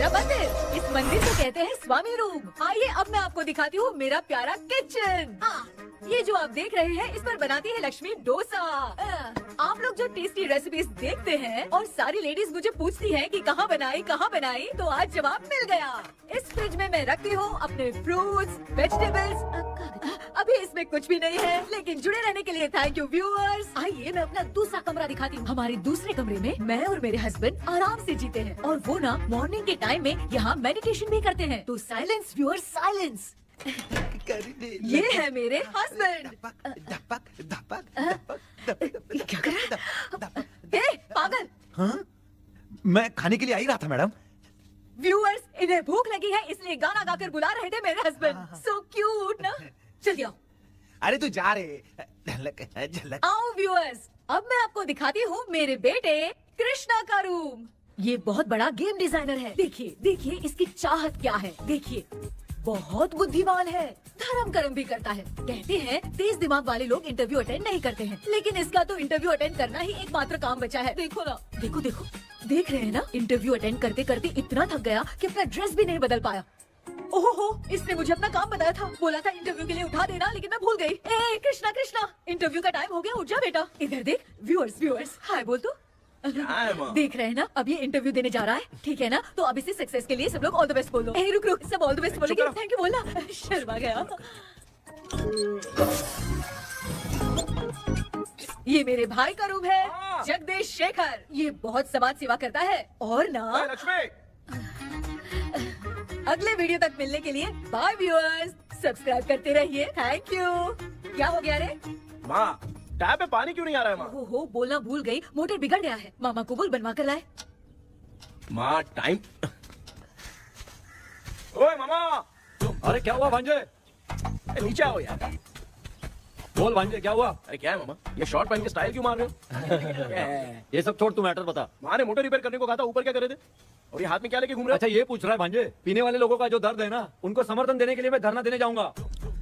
मेरा मंदिर। इस मंदिर को कहते हैं स्वामी रूम। आइए अब मैं आपको दिखाती हूँ मेरा प्यारा किचन। ये जो आप देख रहे हैं इस पर बनाती है लक्ष्मी डोसा। आप लोग जो टेस्टी रेसिपीज देखते हैं और सारी लेडीज मुझे पूछती हैं कि कहाँ बनाई, तो आज जवाब मिल गया। इस फ्रिज में मैं रखती हूँ अपने फ्रूट्स, वेजिटेबल्स। अभी इसमें कुछ भी नहीं है, लेकिन जुड़े रहने के लिए थैंक यू व्यूअर्स। आइए मैं अपना दूसरा कमरा दिखाती हूँ। हमारे दूसरे कमरे में मैं और मेरे हस्बैंड आराम से जीते हैं और वो ना मॉर्निंग के टाइम में यहाँ मेडिटेशन भी करते हैं। तो साइलेंस व्यूअर्स, साइलेंस। ये है मेरे हस्बैंड। क्या कर रहा है? पागल। हाँ? मैं खाने के लिए आई रहा था मैडम। व्यूअर्स, इन्हें भूख लगी है इसलिए गाना गाकर बुला रहे थे मेरे हस्बैंड। सो क्यूट ना। चलिए आओ। अरे तू जा रे। झलक। आओ व्यूअर्स, अब मैं आपको दिखाती हूँ मेरे बेटे कृष्णा का रूम। ये बहुत बड़ा गेम डिजाइनर है। देखिए देखिए इसकी चाहत क्या है। देखिए बहुत बुद्धिमान है, धर्म कर्म भी करता है। कहते हैं तेज दिमाग वाले लोग इंटरव्यू अटेंड नहीं करते हैं, लेकिन इसका तो इंटरव्यू अटेंड करना ही एकमात्र काम बचा है। देखो ना, देखो देखो, देख रहे हैं ना, इंटरव्यू अटेंड करते करते इतना थक गया कि अपना ड्रेस भी नहीं बदल पाया। ओहो, इसने मुझे अपना काम बताया था, बोला था इंटरव्यू के लिए उठा देना, लेकिन मैं भूल गई। ए कृष्णा कृष्णा, इंटरव्यू का टाइम हो गया, उठ जा बेटा। इधर देख। व्यूअर्स हाय बोल तू। देख रहे हैं ना, अब ये इंटरव्यू देने जा रहा है, ठीक है ना? तो अब इसे सक्सेस के लिए सब लोग ऑल द बेस्ट बोलो। ए रुक रुक, सब ऑल द बेस्ट बोलेंगे। थैंक यू बोलना। शर्मा गया। ये मेरे भाई का रूम है, जगदीश शेखर। ये बहुत समाज सेवा करता है और ना अगले वीडियो तक मिलने के लिए बाय व्यूअर्स, सब्सक्राइब करते रहिए। Thank you. क्या हो गया रे? माँ, टैप पे पानी क्यों नहीं आ रहा है माँ? हो बोलना भूल गई, मोटर बिगड़ गया है। मामा को बोल बनवा कर लाए। माँ टाइम। ओए मामा। अरे क्या हुआ भांजे? नीचे आओ यार। बोल भांजे क्या हुआ? अरे क्या है मामा, ये शॉर्ट पहन के स्टाइल क्यों मार रहे हो? ये सब छोड़, तू मैटर बता। माँ ने मोटर रिपेयर करने को कहा था, ऊपर क्या कर रहे थे? और ये हाथ में क्या लेके घूम रहे हो? अच्छा ये पूछ रहा है भांजे, पीने वाले लोगों का जो दर्द है ना, उनको समर्थन देने के लिए मैं धरना देने जाऊंगा।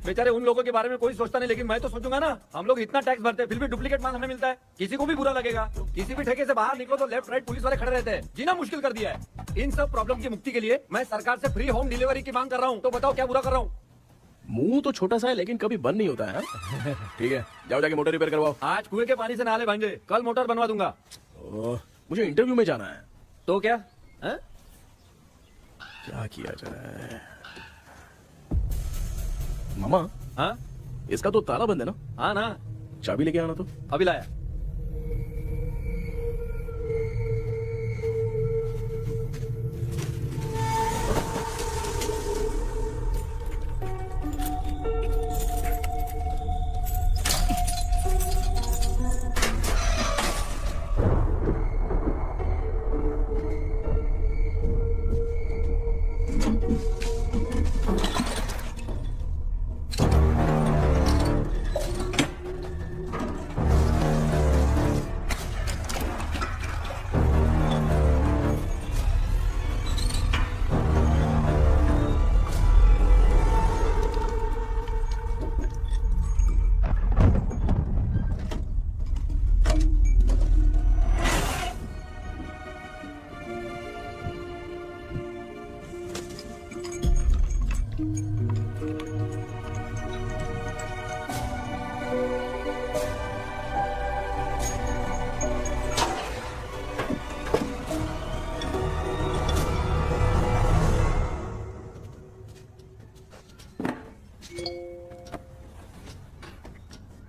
बेचारे उन लोगों के बारे में कोई सोचता नहीं, लेकिन मैं तो सोचूंगा ना। हम लोग इतना टैक्स भरते हैं, फिर भी डुप्लीकेट माल हमें मिलता है, किसी को भी बुरा लगेगा। किसी भी ठेके से बाहर निकलो तो लेफ्ट राइट पुलिस वाले खड़े रहते हैं, जीना मुश्किल कर दिया है। इन सब प्रॉब्लम की मुक्ति के लिए मैं सरकार से फ्री होम डिलीवरी की मांग कर रहा हूँ। तो बताओ क्या बुरा कर रहा हूँ? मुंह तो छोटा सा है लेकिन कभी बंद नहीं होता है। ठीक है, जाओ जाके मोटर रिपेयर करवाओ। आज कुएं के पानी से नहा ले भांजे, कल मोटर बनवा दूंगा। मुझे इंटरव्यू में जाना है। तो क्या है? क्या किया जाए? मामा, हाँ इसका तो ताला बंद है ना? हाँ ना। चाबी लेके आना तो। अभी लाया।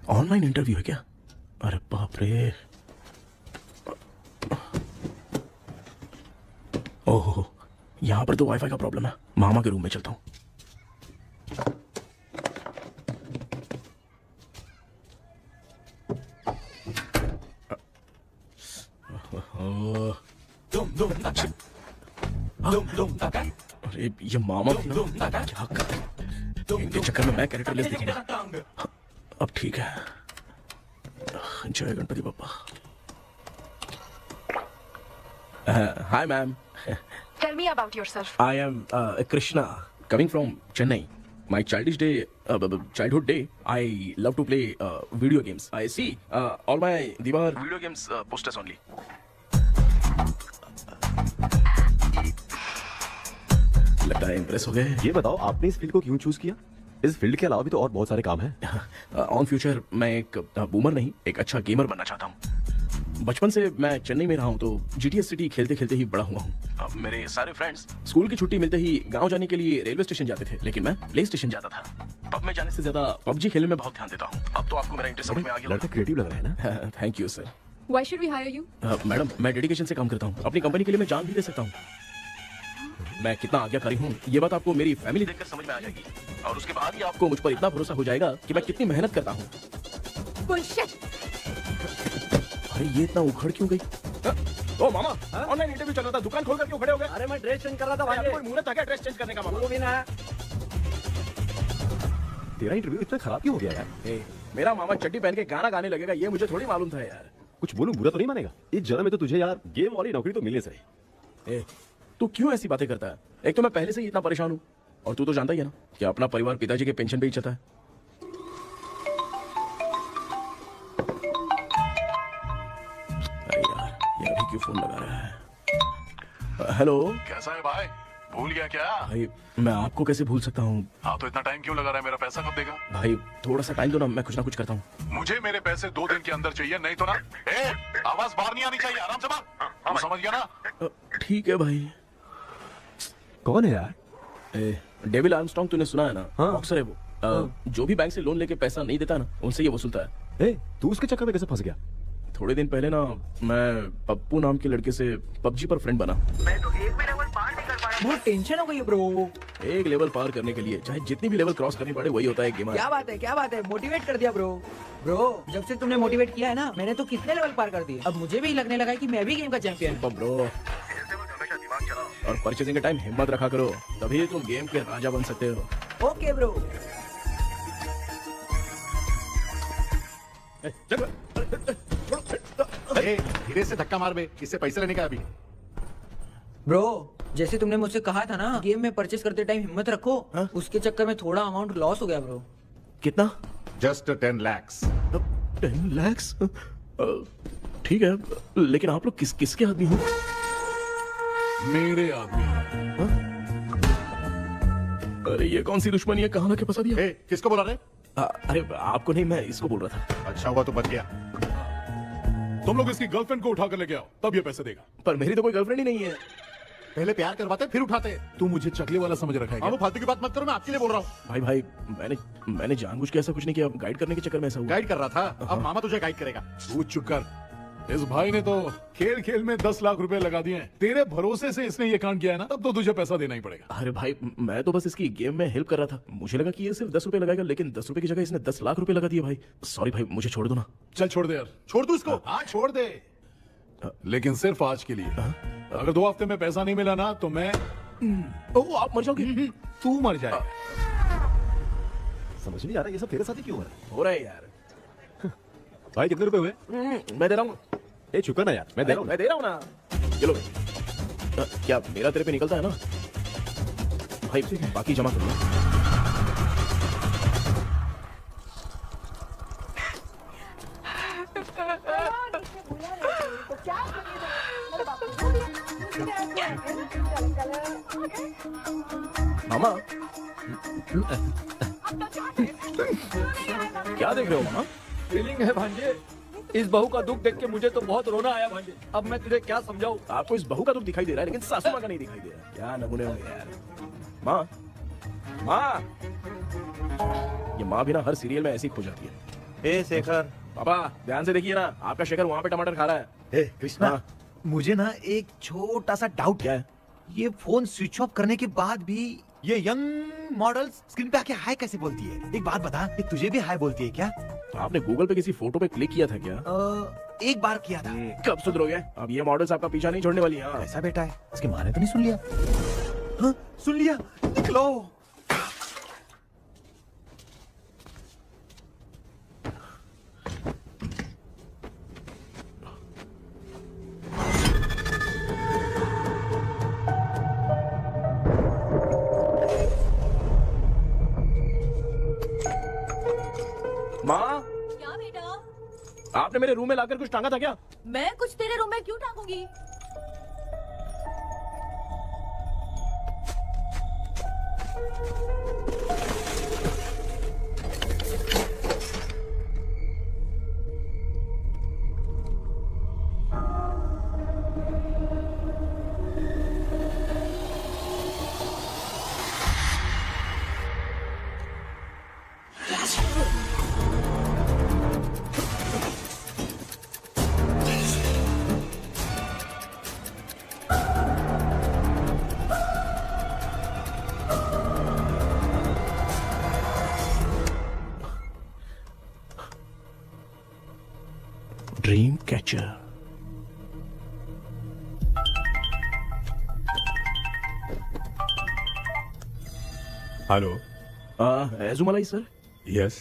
ऑनलाइन इंटरव्यू है क्या? अरे बाप रे। ओहो, यहाँ पर तो वाईफाई का प्रॉब्लम है। मामा के रूम में चलता हूँ। अरे ये मामा क्या कर रहे हैं? इनके चक्कर में मैं कैरेक्टर लिस्ट दिखेगा। अब ठीक है। जय Ganpati Bappa. Hi ma'am. Tell me about yourself. I am Krishna, coming from Chennai. My childhood day, I love to play video games. I see all my Diwar video games posters only. क्या impress हो गए? ये बताओ आपने इस field को क्यों choose किया? इस फील्ड के अलावा भी तो और बहुत सारे काम हैं। ऑन फ्यूचर मैं एक बूमर नहीं, एक अच्छा गेमर बनना चाहता हूँ। बचपन से मैं चेन्नई में रहा हूँ, तो जीटीएस सिटी खेलते खेलते ही बड़ा हुआ हूँ। अब मेरे सारे फ्रेंड्स स्कूल की छुट्टी मिलते ही गांव जाने के लिए रेलवे स्टेशन जाते थे, लेकिन मैं प्ले स्टेशन जाता था। पब में जाने से ज्यादा पबजी खेलने में बहुत ध्यान देता हूँ। अब तो आपको मेरा इंटरेस्ट समझ में आ गया। लड़का क्रिएटिव लग रहा है ना। Thank you sir. Why should we hire you? Madam, मैं डेडिकेशन से काम करता हूँ। अपनी कंपनी के लिए मैं जान भी दे सकता हूँ। मैं कितना आज्ञाकारी हूँ ये बात आपको मेरी फैमिली देखकर समझ में आ जाएगी, और उसके बाद ही आपको मुझ पर इतना भरोसा हो जाएगा कि मैं कितनी मेहनत करता हूँ। Bullshit. अरे ये इतना उखड़ क्यों गई? ओ मामा, ऑनलाइन इंटरव्यू चल रहा था, दुकान खोलकर क्यों खड़े हो गए? अरे मैं ड्रेस चेंज कर रहा था भाई, भाई। कोई मुहूर्त था क्या ड्रेस चेंज करने का? मामा, वो भी ना। तेरा इंटरव्यू इतना खराब क्यों हो गया यार? ए, मेरा मामा चड्डी पहन के गाना गाने लगेगा ये मुझे थोड़ी मालूम था यार। कुछ बोलूं बुरा तो नहीं मानेगा? इस जन्म में तो तुझे यार गेम वाली नौकरी तो मिलनी चाहिए। ए, तू क्यों ऐसी बातें करता है? एक तो मैं पहले से ही इतना परेशान हूँ, और तू तो जानता ही है ना कि अपना परिवार पिताजी के पेंशन पे ही चलता है। अरे यार, ये अभी क्यों फोन लगा रहा है? हेलो कैसा है भाई? भूल गया क्या? भाई, मैं आपको कैसे भूल सकता हूँ? हाँ तो इतना टाइम क्यों लगा रहा है? मेरा पैसा कब देगा? भाई थोड़ा सा टाइम दो ना, मैं कुछ ना कुछ करता हूँ। मुझे मेरे पैसे 2 दिन के अंदर चाहिए, नहीं तो ना आवाज बाहर नहीं आनी चाहिए। आराम से बात, तू समझ गया ना? ठीक है भाई। कौन है यार? डेविल आर्मस्ट्रांग तूने सुना है ना? हाँ। बॉक्सर है वो। जो भी बैंक से लोन लेके पैसा नहीं देता ना, उनसे ये वसूलता है। तू उसके चक्कर में कैसे फंस गया? थोड़े दिन पहले ना मैं पप्पू नाम के लड़के से पबजी पर फ्रेंड बना। मैं तो एक भी लेवल पार नहीं कर पाया। बहुत टेंशन हो गई है ब्रो। एक लेवल पार करने के लिए चाहे जितनी भी लेवल क्रॉस करनी पड़े, वही होता है गेमर। क्या बात है, मोटिवेट कर दिया ब्रो। जब से तुमने मोटिवेट किया है ना, मैंने तो कितने लेवल पार कर दिए। अब मुझे भी लगने लगा है कि मैं भी गेम का चैंपियन हूं। ब्रो, और परचेजिंग के टाइम हिम्मत रखा करो, तभी तुम गेम के राजा बन सकते हो। Okay bro. धीरे से धक्का मार बे, इससे पैसे लेने का अभी। ब्रो, जैसे तुमने मुझसे कहा था ना गेम में परचेस करते टाइम हिम्मत रखो, उसके चक्कर में थोड़ा अमाउंट लॉस हो गया ब्रो। कितना? Just 10 lakhs। 10 lakhs? ठीक है, लेकिन आप लोग किसके आदमी हो? मेरे आदमी। अरे ये कौन सी दुश्मनी है, कहाँ लाके फंसा दिया? किसको बोला रे? अरे आपको नहीं, मैं इसको बोल रहा था। अच्छा हुआ तो बच गया। तुम लोग इसकी गर्लफ्रेंड को उठा कर लेके आओ, तब ये पैसे देगा। पर मेरी तो कोई गर्लफ्रेंड ही नहीं है। पहले प्यार करवाते फिर उठाते। तू मुझे चकले वाला समझ रखा है क्या? वो फालतू की बात मत करो, मैं आपके लिए बोल रहा हूँ। भाई मैंने जानबूझ के ऐसा कुछ नहीं किया, गाइड करने के चक्कर में ऐसा हुआ। गाइड कर रहा था, अब मामा तुझे गाइड करेगा। तू चुप कर। इस भाई ने तो खेल खेल में 10 लाख रुपए लगा दिए हैं। तेरे भरोसे से इसने ये कांड किया है ना, तब तो तुझे पैसा देना ही पड़ेगा। अरे भाई, मैं तो बस इसकी गेम में हेल्प कर रहा था। मुझे लगा कि ये सिर्फ 10 रुपए लगाएगा, लेकिन 10 रुपए की जगह इसने 10 लाख रुपए लगा दिए। भाई सॉरी भाई, मुझे छोड़ दो ना। चल छोड़ दे यार। छोड़ दू इसको। हाँ छोड़ दे, लेकिन सिर्फ आज के लिए। अगर 2 हफ्ते में पैसा नहीं मिला ना तो मैं आप मर जाओगे। तू मर जाए। समझ नहीं आ रहा ये सब तेरे साथ ही क्यों हो रहा है यार। भाई कितने रुपए हुए? मैं दे रहा हूँ। चुका ना यार, मैं दे रहा हूँ। मैं दे रहा हूँ ना। चलो क्या मेरा तेरे पे निकलता है ना भाई, बाकी जमा कर लो। मामा क्या देख रहे हो मामा? फीलिंग है भांजे, इस बहू का दुख देख के मुझे तो बहुत रोना आया भांजे। अब मैं तुझे क्या समझाऊं? आपको इस बहू का दुख दिखाई दे रहा है, लेकिन सासू माँ का नहीं दिखाई दे रहा। क्या नमूने होंगे यार। माँ ये माँ भी ना हर सीरियल में ऐसी खो जाती है। शेखर। पापा ध्यान से देखिए ना, आपका शेखर वहाँ पे टमाटर खा रहा है। कृष्णा, हाँ। मुझे ना एक छोटा सा डाउट क्या है? ये फोन स्विच ऑफ करने के बाद भी ये यंग मॉडल स्क्रीन पे आके हाय कैसे बोलती है? एक बात बता, ये तुझे भी हाय बोलती है क्या? आपने गूगल पे किसी फोटो पे क्लिक किया था क्या? एक बार किया था। कब सुधरोगे? अब ये मॉडल्स आपका पीछा नहीं छोड़ने वाली। हाँ। ऐसा बेटा है, इसकी माँ ने तो नहीं सुन लिया? हाँ, सुन लिया। निकलो। माँ, क्या बेटा? आपने मेरे रूम में लाकर कुछ टांगा था क्या? मैं कुछ तेरे रूम में क्यों टांगूंगी? Dream catcher. Hello. Ezhumalai sir. Yes.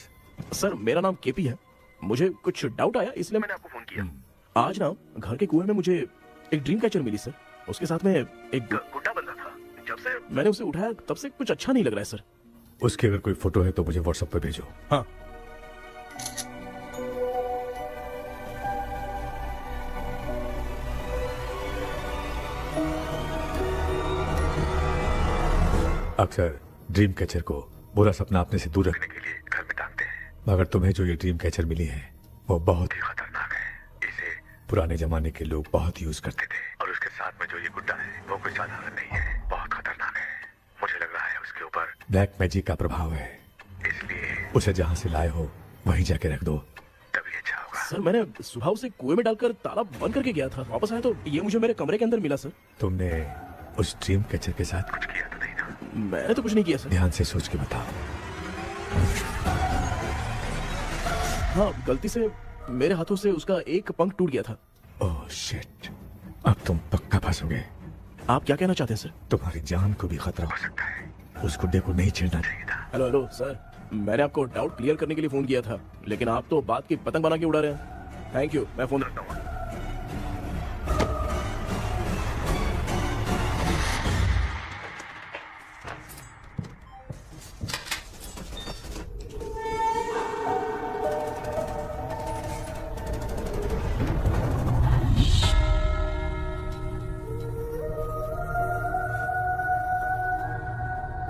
Sir मेरा नाम केपी है। मुझे कुछ डाउट आया इसलिए मैंने आपको फोन किया। आज ना घर के कुएं में मुझे एक ड्रीम कैचर मिली सर। उसके साथ में एक गुड्डा बंदा था। जब से मैंने उसे उठाया तब से कुछ अच्छा नहीं लग रहा है सर। उसकी अगर कोई फोटो है तो मुझे व्हाट्सएप पे भेजो। हाँ। अक्सर ड्रीम कैचर को बुरा सपना अपने से दूर रखने के लिए घर में टांगते हैं, मगर तुम्हें जो ये ड्रीम कैचर मिली है वो बहुत ही खतरनाक है। इसे पुराने जमाने के लोग बहुत यूज करते थे और उसके साथ में जो ये गुड्डा है वो कोई साधारण नहीं है, बहुत खतरनाक है। मुझे लग रहा है उसके ऊपर ब्लैक मैजिक का प्रभाव है, इसलिए उसे जहाँ से लाए हो वहीं जाके रख दो, तभी अच्छा होगा। सर मैंने सुबह उसे कुएं में डालकर ताला बंद करके गया था। वापस आया तो ये मुझे मेरे कमरे के अंदर मिला सर। तुमने उस ड्रीम कैचर के साथ कुछ किया तो नहीं ना? मैंने तो कुछ नहीं किया सर। ध्यान से सोच के बताओ। हाँ, गलती से मेरे हाथों से उसका एक पंख टूट गया था। ओह शिट, अब तुम पक्का फंसोगे। आप क्या कहना चाहते हैं सर? तुम्हारी जान को भी खतरा हो सकता है, उस गुड्डे को नहीं छेड़ना चाहिए था। हेलो हेलो सर, मैंने आपको डाउट क्लियर करने के लिए फोन किया था, लेकिन आप तो बात की पतंग बना के उड़ा रहे हैं। थैंक यू, मैं फोन रखता हूँ।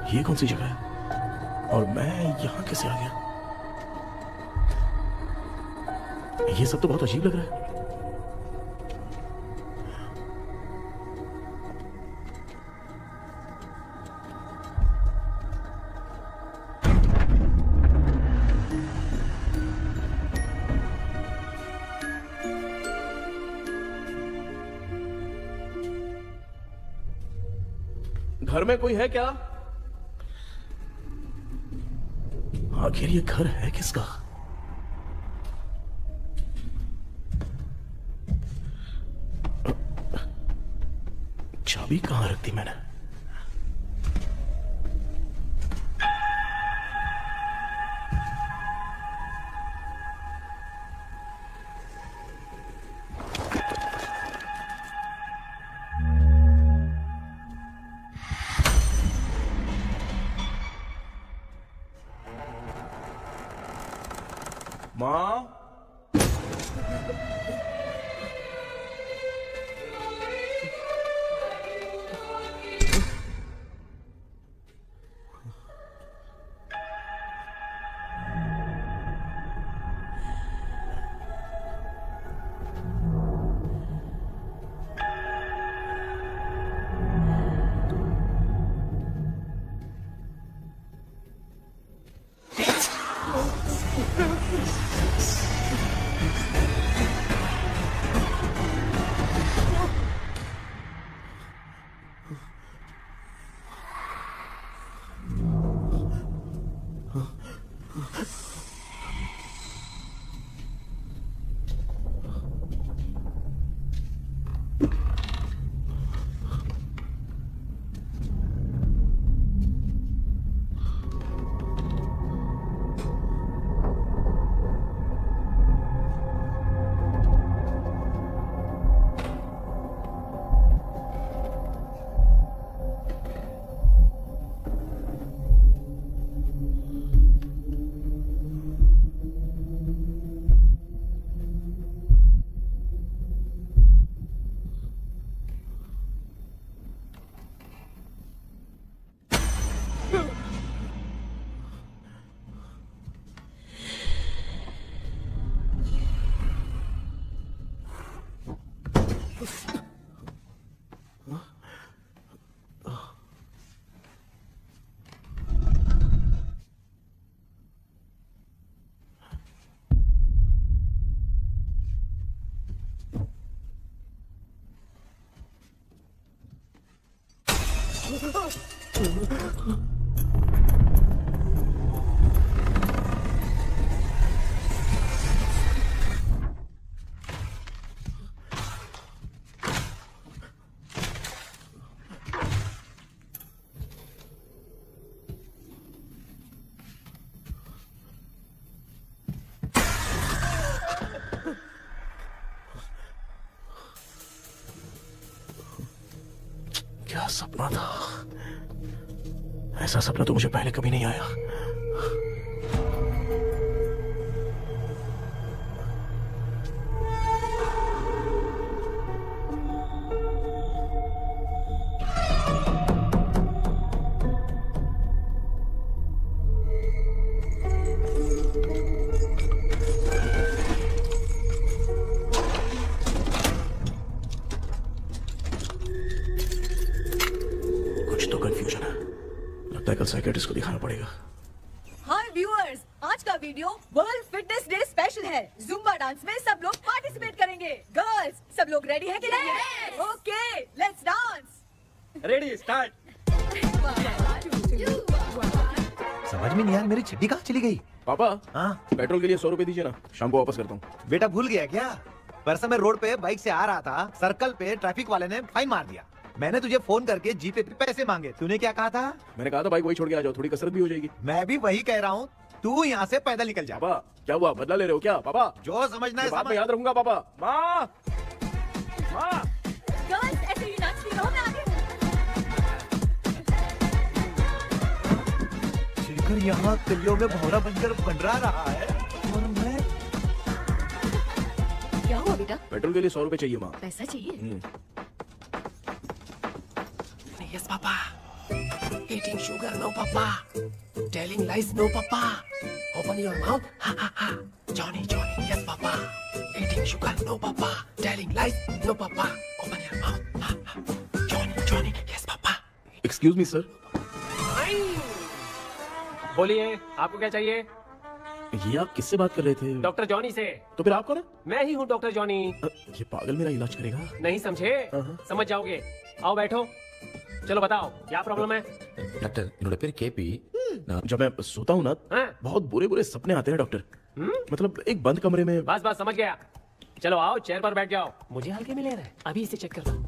ये कौन सी जगह है और मैं यहाँ कैसे आ गया? ये सब तो बहुत अजीब लग रहा है। घर में कोई है क्या? आखिर ये घर है किसका? चाबी कहां रख दी मैंने? माँ, क्या सपना था? ऐसा सपना तो मुझे पहले कभी नहीं आया। कल साइकियाट्रिस्ट को दिखाना पड़ेगा। हाय व्यूअर्स, आज का video world fitness day special है। जुम्बा डांस में सब लोग पार्टिसिपेट करेंगे। गर्ल्स, सब लोग रेडी हैं कि नहीं? Okay, let's dance. Ready, start. समझ में नहीं यार, मेरी छड्डी कहाँ चली गई? पापा, हाँ पेट्रोल के लिए 100 रुपए दीजिए ना, शाम को वापस करता हूँ। बेटा भूल गया क्या? परसों मैं रोड पे बाइक से आ रहा था, सर्कल पे ट्रैफिक वाले ने फाइन मार दिया। मैंने तुझे फोन करके जीपे पे पैसे मांगे, तूने क्या कहा था? मैंने कहा था बाइक वही छोड़ के आ जाओ, थोड़ी कसरत भी हो जाएगी। मैं भी वही कह रहा हूँ, तू यहाँ से पैदल निकल जा। पापा क्या हुआ, बदला ले रहे हो क्या? पापा जो समझना है बात में याद रखूंगा। पापा, माँ माँ, गर्ल्स ऐसे ही नाचती रहो, मैं आगे हूँ। शेखर यहाँ कलियों में भौरा बनकर बंडरा रहा है और मैं। क्या हुआ बेटा? पेट्रोल के लिए 100 रुपए चाहिए माँ। पैसा चाहिए? Yes, Papa. Eating sugar, no, Papa. Telling lies, no, Papa. Open your mouth. Ha, ha, ha. Johnny, Johnny, yes, Papa. Eating sugar, no, Papa. Telling lies, no, Papa. Open your mouth. Ha, ha. Johnny, Johnny, yes, Papa. Excuse me, sir. बोलिए, आपको क्या चाहिए? ये आप किससे बात कर रहे थे? डॉक्टर जॉनी से। तो फिर आप कौन है? मैं ही हूँ डॉक्टर जॉनी। ये पागल मेरा इलाज करेगा? नहीं समझे? समझ जाओगे। आओ बैठो। चलो बताओ क्या प्रॉब्लम है? डॉक्टर, इन्होंने फिर केपी। जब मैं सोता हूँ ना, बहुत बुरे बुरे सपने आते हैं डॉक्टर। मतलब एक बंद कमरे में। बस बस समझ गया। चलो आओ चेयर पर बैठ जाओ। मुझे हल्के में ले रहा है, अभी इसे चेक करता हूँ।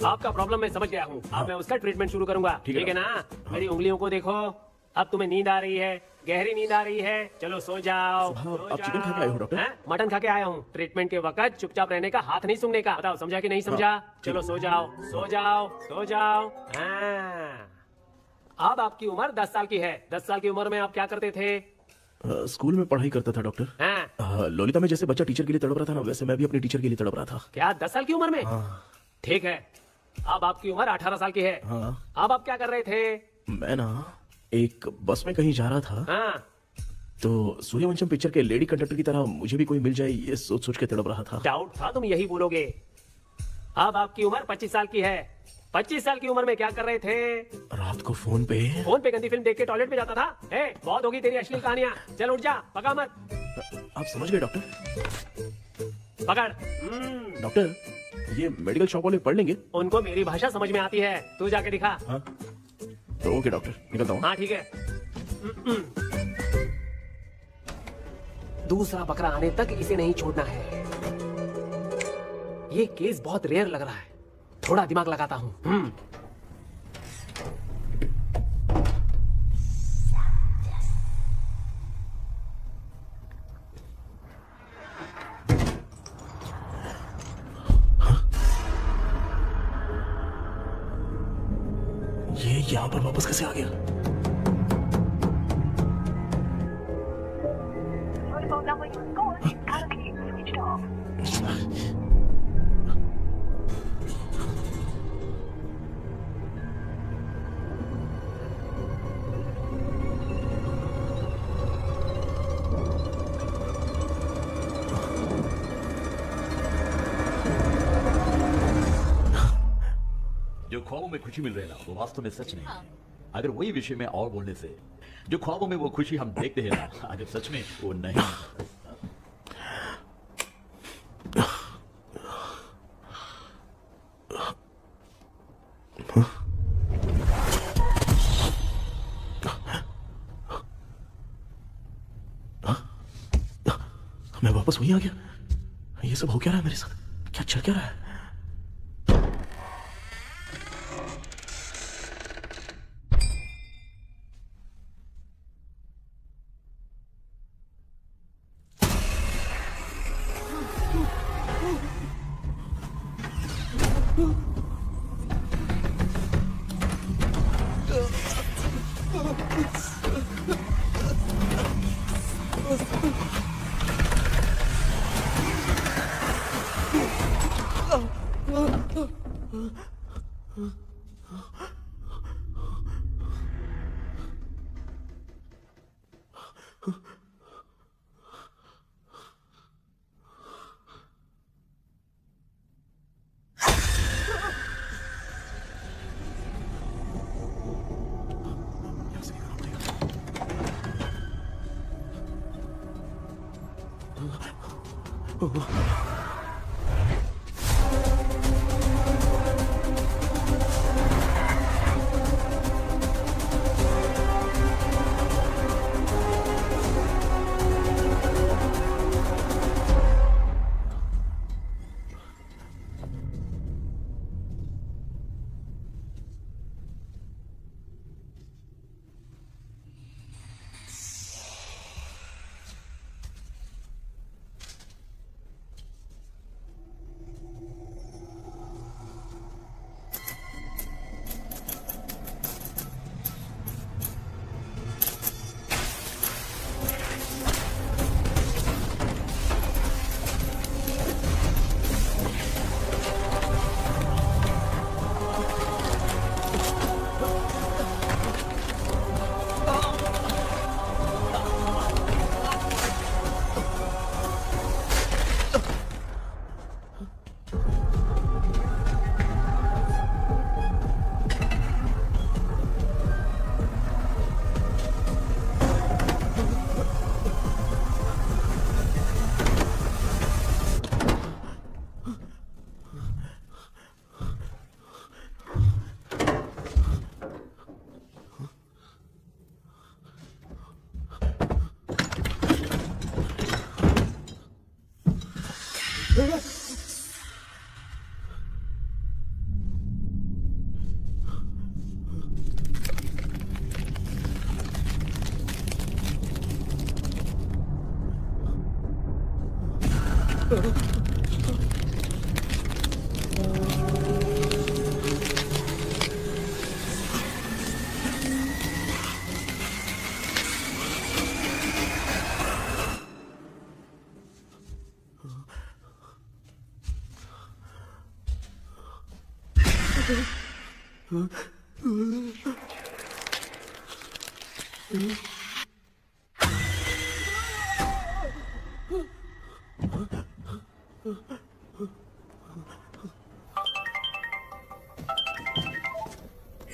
आपका प्रॉब्लम मैं समझ गया हूँ। अब मैं उसका ट्रीटमेंट शुरू करूंगा, ठीक है ना? मेरी उंगलियों को देखो। अब तुम्हें नींद आ रही है, गहरी नींद आ रही है। चलो सो जाओ। आप चिकन खा के आए हो डॉक्टर? मटन खा के आया हूँ। ट्रीटमेंट के वक्त चुपचाप रहने का, हाथ नहीं सूंघने का। बताओ समझा कि नहीं समझा? चलो सो जाओ, सो जाओ, सो जाओ। अब आपकी उम्र 10 साल की है। 10 साल की उम्र में आप क्या करते थे? स्कूल में पढ़ाई करता था डॉक्टर। लोलिता में जैसे बच्चा टीचर के लिए तड़प रहा था ना, वैसे मैं भी अपनी टीचर के लिए तड़प रहा था। क्या 10 साल की उम्र में? ठीक है, अब आपकी उम्र 18 साल की है। अब आप क्या कर रहे थे? मैं ना एक बस में कहीं जा रहा था, तो सूर्यवंशम पिक्चर के लेडी कंडक्टर की तरह मुझे भी कोई मिल जाए, ये सोच सोच के तड़प रहा था। डाउट था तुम यही बोलोगे। अब आपकी उम्र 25 साल की है। 25 साल की उम्र में क्या कर रहे थे? रात को फोन पे गंदी फिल्म देख के टॉयलेट में जाता था। बहुत होगी तेरी अश्लील कहानियां। चल उठ जा, पका मत। आप समझ गए डॉक्टर? पकड़। डॉक्टर, ये मेडिकल शॉप वाले पढ़ लेंगे? उनको मेरी भाषा समझ में आती है, तू जाके दिखा। तो ओके डॉक्टर, निकलता हूँ। हाँ ठीक है। दूसरा बकरा आने तक इसे नहीं छोड़ना है। ये केस बहुत रेयर लग रहा है, थोड़ा दिमाग लगाता हूँ। ये यहाँ पर वापस कैसे आ गया? जो ख्वाबों में खुशी मिल रही है ना, वो वास्तव में सच नहीं है। अगर वही विषय में और बोलने से, जो ख्वाबों में वो खुशी हम देखते हैं ना, अगर सच में वो नहीं। वापस वहीं आ गया। ये सब हो क्या रहा है मेरे साथ? क्या चल क्या रहा है?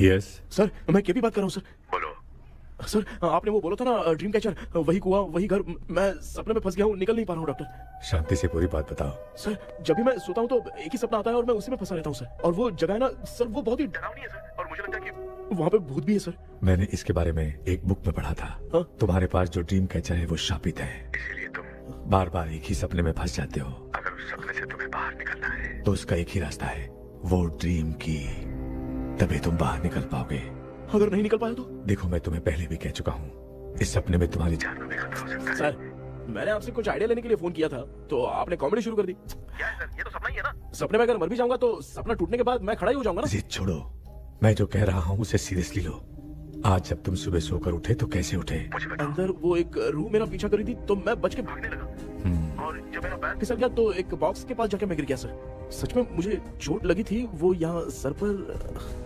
यस सर, मैं केपी बात कर रहा हूँ सर। बोलो सर, आपने वो बोला था ना ड्रीम कैचर, वही कुआं वही घर, मैं सपने में फंस गया हूँ, निकल नहीं पा रहा हूँ डॉक्टर। शांति से पूरी बात बताओ। सर, जब भी मैं सोता हूँ तो एक ही सपना आता है और मैं उसी में फंसा रहता हूँ सर। और वो जगह है ना सर, वो बहुत ही डरावनी है सर, और मुझे लगता है कि वहाँ पे भूत भी है सर। मैंने इसके बारे में एक बुक में पढ़ा था। हाँ? तुम्हारे पास जो ड्रीम कैचर है वो शापित है, इसीलिए तुम बार बार एक ही सपने में फंस जाते हो। अगर उस सपने से तुम्हें बाहर निकलना है तो उसका एक ही रास्ता है, वो ड्रीम की, तभी तुम बाहर निकल पाओगे। अगर नहीं निकल पाया तो? देखो, मैं तुम्हें पहले भी कह चुका हूँ, इस सपने में तुम्हारी जान को भी खतरा हो सकता है। सर, मैंने आपसे कुछ आइडिया लेने के लिए फोन किया था, तो आपने कॉमेडी शुरू कर दी। क्या है सर, ये तो सपना ही है ना। सपने में अगर मर भी जाऊंगा तो सपना टूटने के बाद मैं खड़ा ही हो जाऊंगा ना। जिद छोड़ो, मैं जो कह रहा हूँ उसे सीरियसली लो। आज जब तुम सुबह सोकर उठे तो कैसे उठे? अंदर वो एक रूह मेरा पीछा करी थी, तो मैं बच के भागने लगा, और जब मेरा पैर फिसल गया तो एक बॉक्स के पास जाके मैं गिर गया सर। सच में मुझे चोट लगी थी, वो यहाँ सर पर।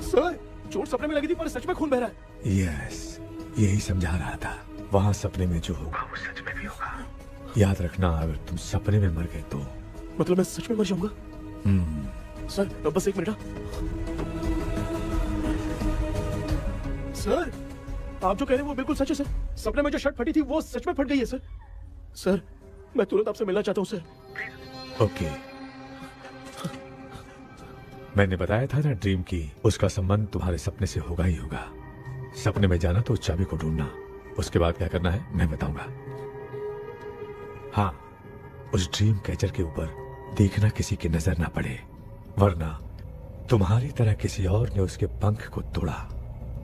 सर, चोट सपने में लगी थी पर सच में खून बह रहा है। यस, यही समझा रहा था। वहाँ सपने में जो होगा वो सच में भी होगा। याद रखना, अगर तुम सपने में मर गए तो मतलब मैं सच में मर जाऊंगा? सर, बस एक मिनट। सर, आप जो कह रहे हैं वो बिल्कुल सच है सर। सपने में जो शर्ट फटी थी वो सच में फट गई है सर। सर, मैं तुरंत आपसे मिलना चाहता हूँ सर। ओके, मैंने बताया था ना ड्रीम की, उसका संबंध तुम्हारे सपने से होगा ही होगा। सपने में जाना तो उस चाबी को ढूंढना, उसके बाद क्या करना है मैं बताऊंगा। हाँ, उस ड्रीम कैचर के ऊपर देखना किसी की नजर ना पड़े, वरना तुम्हारी तरह किसी और ने उसके पंख को तोड़ा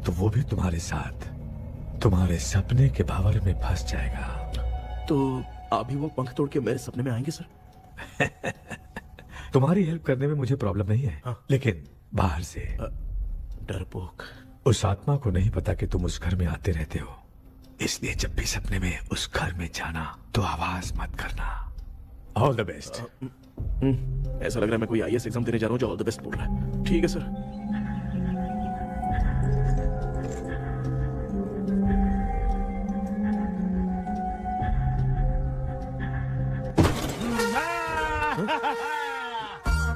तो वो भी तुम्हारे साथ तुम्हारे सपने के भावर में फंस जाएगा। तो अभी वो पंख तोड़ के मेरे सपने में आएंगे सर? तुम्हारी हेल्प करने में मुझे प्रॉब्लम नहीं है, हाँ। लेकिन बाहर से डरपोक। उस आत्मा को नहीं पता कि तुम उस घर में आते रहते हो, इसलिए जब भी सपने में उस घर में जाना तो आवाज मत करना। All the best. ऐसा लग रहा है मैं कोई आईएएस एग्जाम देने जा रहा हूँ जो ऑल द बेस्ट बोल रहा है। ठीक है सर।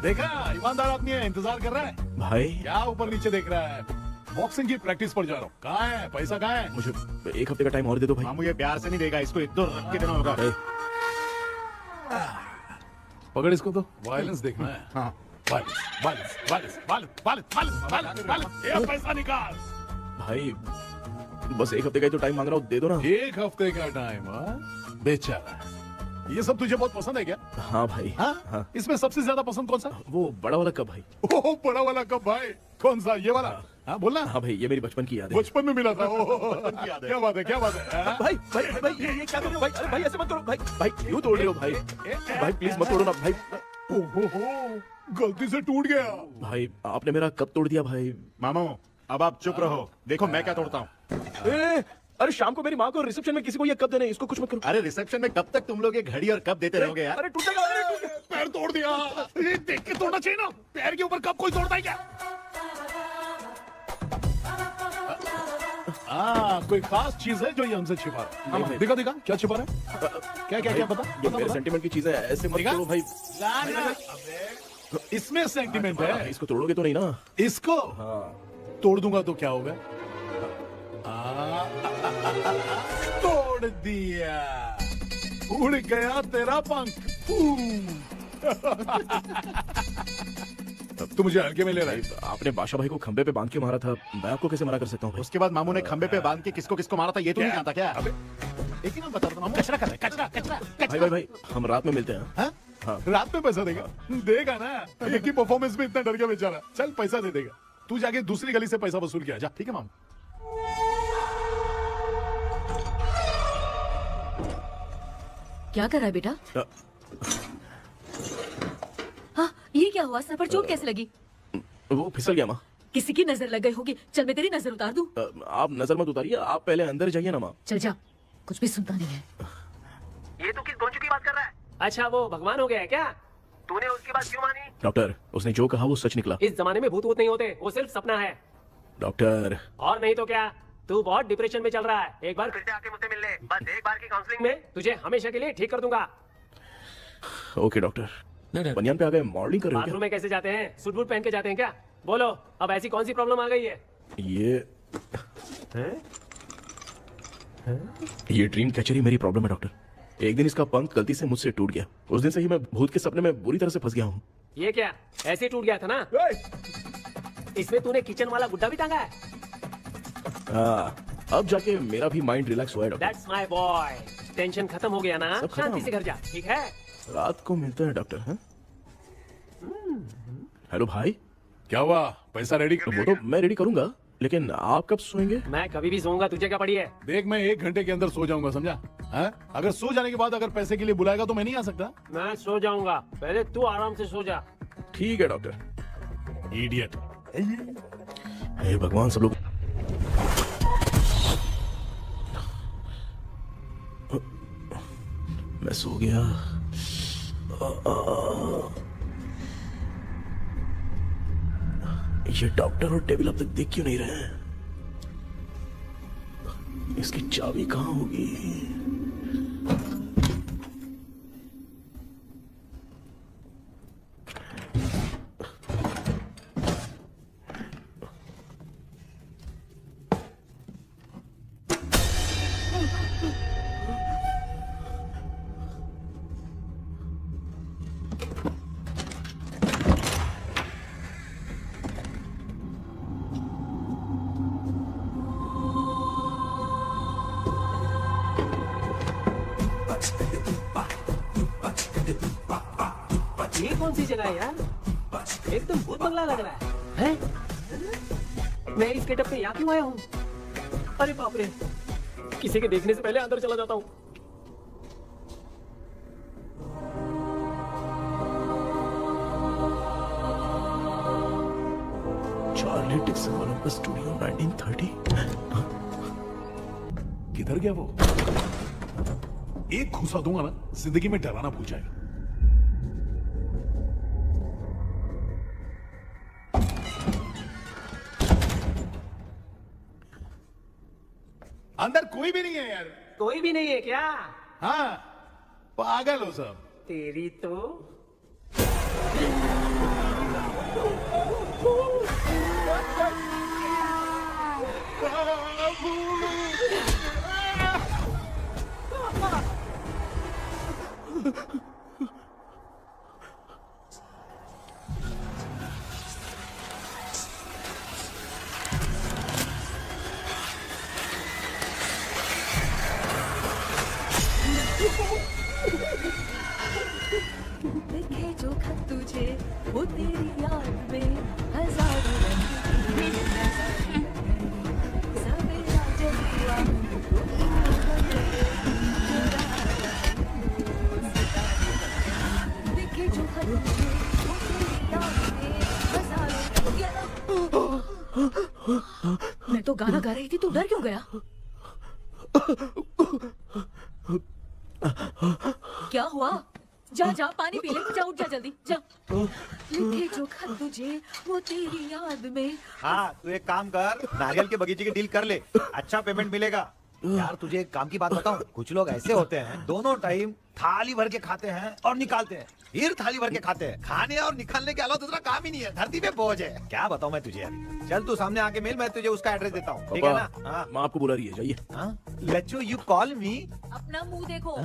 देखा, ईमानदार आदमी है, इंतजार कर रहा है। भाई क्या ऊपर नीचे देख रहा है? बॉक्सिंग की प्रैक्टिस पर जा रहा हूँ। कहाँ है पैसा? कहाँ है? मुझे 1 हफ्ते का टाइम और दे दो भाई। मामू ये प्यार से नहीं देगा, इसको एक दो रख के देना होगा। पकड़ इसको तो, वायलेंस देखना है। हाँ। Violence violence violence violence violence violence violence violence. ये पैसा निकाल। भाई बस 1 हफ्ते का ही तो टाइम मांग रहा हूँ, दे दो ना। 1 हफ्ते का टाइम? बेचारा, ये सब तुझे बहुत पसंद है क्या? हाँ भाई। हाँ? इसमें सबसे ज्यादा पसंद कौन सा? वो बड़ा वाला कब भाई? ओह, बड़ा वाला कब भाई? कौन सा? ये वाला? हाँ बोलना। हाँ भाई, ये मेरी बचपन की याद है। बचपन में मिला था। क्या बात है, क्या बात है? हाँ? भाई भाई भाई ये क्या कर रहे हो भाई? अरे भाई ऐसे मत करो भाई। भाई क्यों तोड़ रहे हो भाई? भाई प्लीज मत तोड़ो ना भाई। ओहो, गलती से टूट गया। भाई आपने मेरा कब तोड़ दिया भाई? मामू अब आप चुप रहो, देखो मैं क्या तोड़ता हूँ। अरे शाम को मेरी माँ को रिसेप्शन में किसी को ये कब देना है, इसको कुछ मत करो। अरे रिसेप्शन में कब तक तुम लोग ये घड़ी और कब देते रहोगे यार? अरे टूटेगा, अरे टूटेगा। पैर तोड़ दिया। ये देख के तोड़ना चाहिए ना, पैर के ऊपर कब कोई तोड़ता है क्या? कोई खास चीज है जो ये हमसे छिपा रहा है? दिखा दिखा, क्या छिपा रहा है? क्या क्या क्या बता? ये मेरे सेंटीमेंट की चीजें ऐसे मत करो भाई। इसमें सेंटीमेंट है। इसको तोड़ोगे तो नहीं ना? इसको तोड़ दूंगा तो क्या होगा? तोड़ दिया, उड़ गया तेरा पंख। तू मुझे हल्के में ले रहा है। आपने बादशाह भाई को खंबे पे बांध के मारा था, मैं आपको कैसे मना कर सकता हूँ? उसके बाद मामू ने खंबे पे बांध के किसको किसको मारा था ये तो नहीं जानता क्या? एक ही नाम बता रहा मामू। कचरा कर रहा है, कचरा कचरा। भाई भाई भाई हम रात में मिलते हैं। हाँ? रात में पैसा देगा? देगा ना, एक ही परफॉर्मेंस में इतना डर गया बेचारा। चल पैसा दे देगा, तू जाके दूसरी गली से पैसा वसूल किया जा। ठीक है मामू? क्या कर रहा है बेटा? हाँ, ये क्या हुआ? सर पर चोट कैसे लगी? वो फिसल गया माँ। किसी की नजर लग गई होगी। चल मैं तेरी नजर उतार दूं। आप नजर मत उतारिए, आप पहले अंदर जाइए ना माँ। चल जा, कुछ भी सुनता नहीं है। ये तो किस गोंचू की बात कर रहा है? अच्छा वो भगवान हो गया है क्या? तूने उसकी बात क्यों मानी? डॉक्टर, उसने जो कहा वो सच निकला। इस जमाने में भूत वूत नहीं होते, वो सिर्फ सपना है। डॉक्टर। और नहीं तो क्या, तू बहुत डिप्रेशन में चल रहा है। एक बार फिर से आके मुझसे मिल ले, बस एक बार की काउंसलिंग में तुझे हमेशा के लिए ठीक कर दूंगा। Okay doctor. बनियान पे आ गए, मॉडलिंग कर रहे हो बाथरूम में कैसे जाते हैं? सूट बूट पहन के जाते हैं क्या? बोलो, अब ऐसी कौन सी प्रॉब्लम आ गई है? ये ड्रीम कैचर ही मेरी प्रॉब्लम है डॉक्टर। एक दिन इसका पंख गलती से मुझसे टूट गया, उस दिन से ही मैं भूत के सपने में बुरी तरह से फंस गया हूँ। ये क्या ऐसे ही टूट गया था ना? इसमें तूने किचन वाला गुड्डा भी टांगा है? अब जाके मेरा भी माइंड रिलैक्स हुआ है doctor. That's my boy. Tension खत्म हो गया ना? शांति से घर जा, ठीक है? रात को मिलते हैं डॉक्टर। हैं? हेलो भाई, क्या हुआ? पैसा रेडी कर? वो तो मैं रेडी करूंगा, लेकिन आप कब सोएंगे? मैं कभी भी सोऊंगा, तुझे क्या पड़ी है? देख मैं 1 घंटे के अंदर सो जाऊंगा, समझा? अगर सो जाने के बाद अगर पैसे के लिए बुलाएगा तो मैं नहीं आ सकता। मैं सो जाऊंगा, पहले तू आराम से सो जा। ठीक है डॉक्टर। इडियट। हे भगवान, सब लोग मैं सो गया। ये डॉक्टर और टेबल अब तक देख क्यों नहीं रहे हैं? इसकी चाबी कहाँ होगी? ये कौन सी जगह है यार? एकदम भूत बंगला लग रहा है। मैं इस गेटअप में यहाँ क्यों आया हूँ? अरे बाप रे, किसी के देखने से पहले अंदर चला जाता हूँ। Charlie Dixon Olympus studio 1930। किधर गया वो? एक घुसा दूंगा ना, जिंदगी में डराना भूल जाएगा। अंदर कोई भी नहीं है यार। कोई भी नहीं है क्या? हाँ, पागल हो सब। तेरी तो लिखे जो खत तुझे वो तेरी याद में हजारों रंग सवेरा जब हुआ लिखे जो खत तुझे वो तेरी याद में हजारों रंग। मैं तो गाना गा रही थी, तू डर क्यों गया? क्या हुआ? जा जा पानी पी ले, जा उठ जा जल्दी जा। लिखे जो खत तुझे वो तेरी याद में। हाँ, तू एक काम कर, नारियल के बगीचे की डील कर ले, अच्छा पेमेंट मिलेगा। यार तुझे एक काम की बात बताऊं, कुछ लोग ऐसे होते हैं दोनों टाइम थाली भर के खाते हैं और निकालते हैं, फिर थाली भर के खाते हैं। खाने और निकालने के अलावा दूसरा काम ही नहीं है, धरती पे बोझ है। क्या बताऊं मैं तुझे अभी। चल तू सामने आके मिल, मैं तुझे उसका एड्रेस देता हूँ, ठीक है ना? हाँ, माँ आपको बुला रही है, जाइए। हाँ, लच्चू यू कॉल मी। अपना मुंह देखो।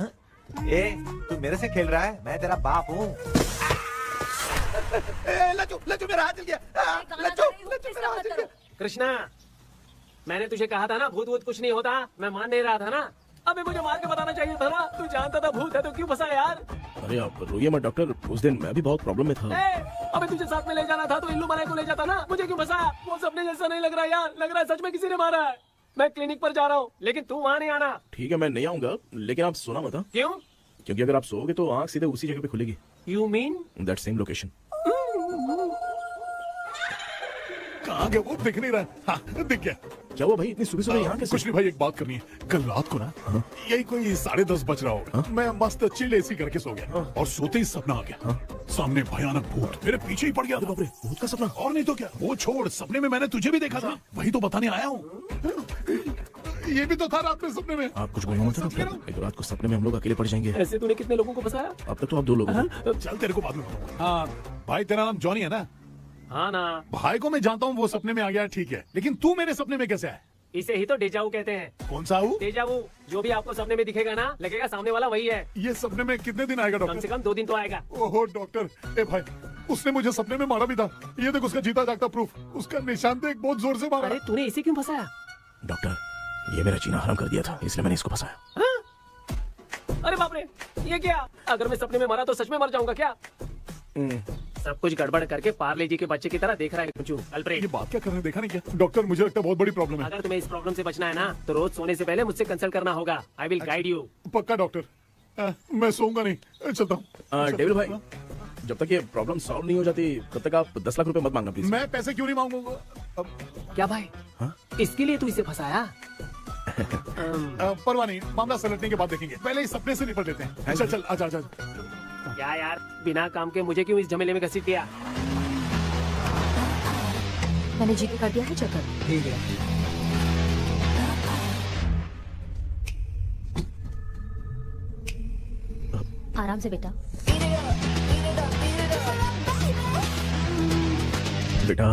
ए, तू मेरे से खेल रहा है? मैं तेरा बाप हूँ। लच्चू, लच्चू मेरा हाथ जल गया। लच्चू, लच्चू मेरा हाथ जल गया। कृष्णा, मैंने तुझे कहा था ना भूत वूत कुछ नहीं होता। मैं मान नहीं रहा था ना। अबे मुझे मार के बताना चाहिए था ना। तू जानता था भूत है तो क्यों फंसा यार? अरे आप रोइए मत डॉक्टर, उस दिन मैं भी बहुत प्रॉब्लम में था। अबे तुझे साथ में ले जाना था तो इल्लू मलाई को ले जाता ना। मुझे क्यों फंसाया? वो सपने जैसा नहीं लग रहा यार, लग रहा है सच में किसी ने मारा है। मैं क्लिनिक पर जा रहा हूँ, लेकिन तू वहाँ नहीं आना। ठीक है, मैं नहीं आऊंगा, लेकिन आप सोना मत। क्यों? क्योंकि अगर आप सोओगे तो आंख सीधे उसी जगह पे खुलेगी। You mean that same location. कहाँ गया वो? दिख नहीं रहा। हाँ, दिख गया। क्या हुआ भाई, इतनी सुबह सुबह यहाँ कैसे? कुछ नहीं भाई, एक बात करनी है। कल रात को ना यही कोई 10:30 बज रहा होगा, मैं मस्त चिल एसी करके सो गया और सोते ही सपना आ गया। सामने भयानक भूत मेरे पीछे ही पड़ गया। बाप रे, भूत का सपना? और नहीं तो क्या। वो छोड़, सपने में मैंने तुझे भी देखा था, वही तो बताने आया हूँ। ये भी तो था रात में सपने में। आप कुछ बोलना मत डॉक्टर, एक रात को सपने में हम लोग अकेले पड़ जाएंगे। ऐसे तूने कितने लोगों को फंसाया? अब तक तो आप 2 लोग हैं। चल तेरे को बाद में बताऊंगा। हाँ भाई, तेरा नाम जॉनी है ना? हाँ ना। भाई को मैं जानता हूँ, वो सपने में आ गया, ठीक है, लेकिन तू मेरे सपने में कैसे है? इसे ही तो डेजावू कहते हैं। कौन सा हूँ? डेजावू। जो भी आपको सपने में दिखेगा ना, लगेगा सामने वाला वही है। ये सपने में कितने दिन आएगा कम डॉक्टर? से कम 2 दिन तो आएगा। ओहो डॉक्टर, ए भाई, उसने मुझे सपने में मारा भी था। ये देख उसका जीता जागता प्रूफ, उसका निशान देख, बहुत जोर से मारा। अरे तूने इसे क्यों फंसाया? डॉक्टर, ये मेरा जीना हराम कर दिया था, इसलिए मैंने इसको फंसाया। अरे बाप रे, ये क्या? अगर मैं सपने में मरा तो सच में मर जाऊंगा क्या? सब कुछ गड़बड़ करके पार्ले जी के बच्चे की तरह देख रहा है कुछ। अल्फ्रेड, ये बात क्या करने देखा नहीं क्या? डॉक्टर मुझे लगता है बहुत बड़ी प्रॉब्लम है। अगर तुम्हें इस प्रॉब्लम से बचना है ना, तो रोज सोने से पहले मुझसे कंसल्ट करना होगा। I will guide you. पक्का डॉक्टर, मैं सोऊंगा नहीं, चलता हूँ। डेविल भाई, जब तक ये प्रॉब्लम सॉल्व नहीं हो जाती तब तक आप 10 लाख रुपए मत मांगना प्लीज। मैं पैसे क्यों नहीं मांगूंगा? क्या भाई? इसके लिए तू इसे फंसाया? परवाह नहीं, मामला सलटने के बाद देखेंगे, पहले इस सपने से निपट लेते हैं। चल चल, आजा आजा। क्या यार, बिना काम के मुझे क्यों इस झमेले में घसीट दिया? मैंने जीके कर दिया है, चक्कर। ठीक है। आराम से बेटा। बेटा,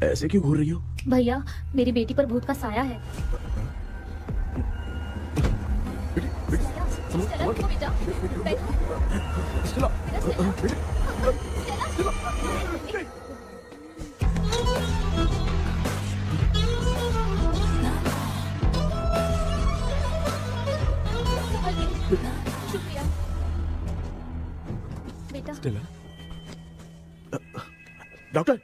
ऐसे क्यों घूर रही हो? भैया, मेरी बेटी पर भूत का साया है। बेटा, शुक्रिया बेटा। डॉक्टर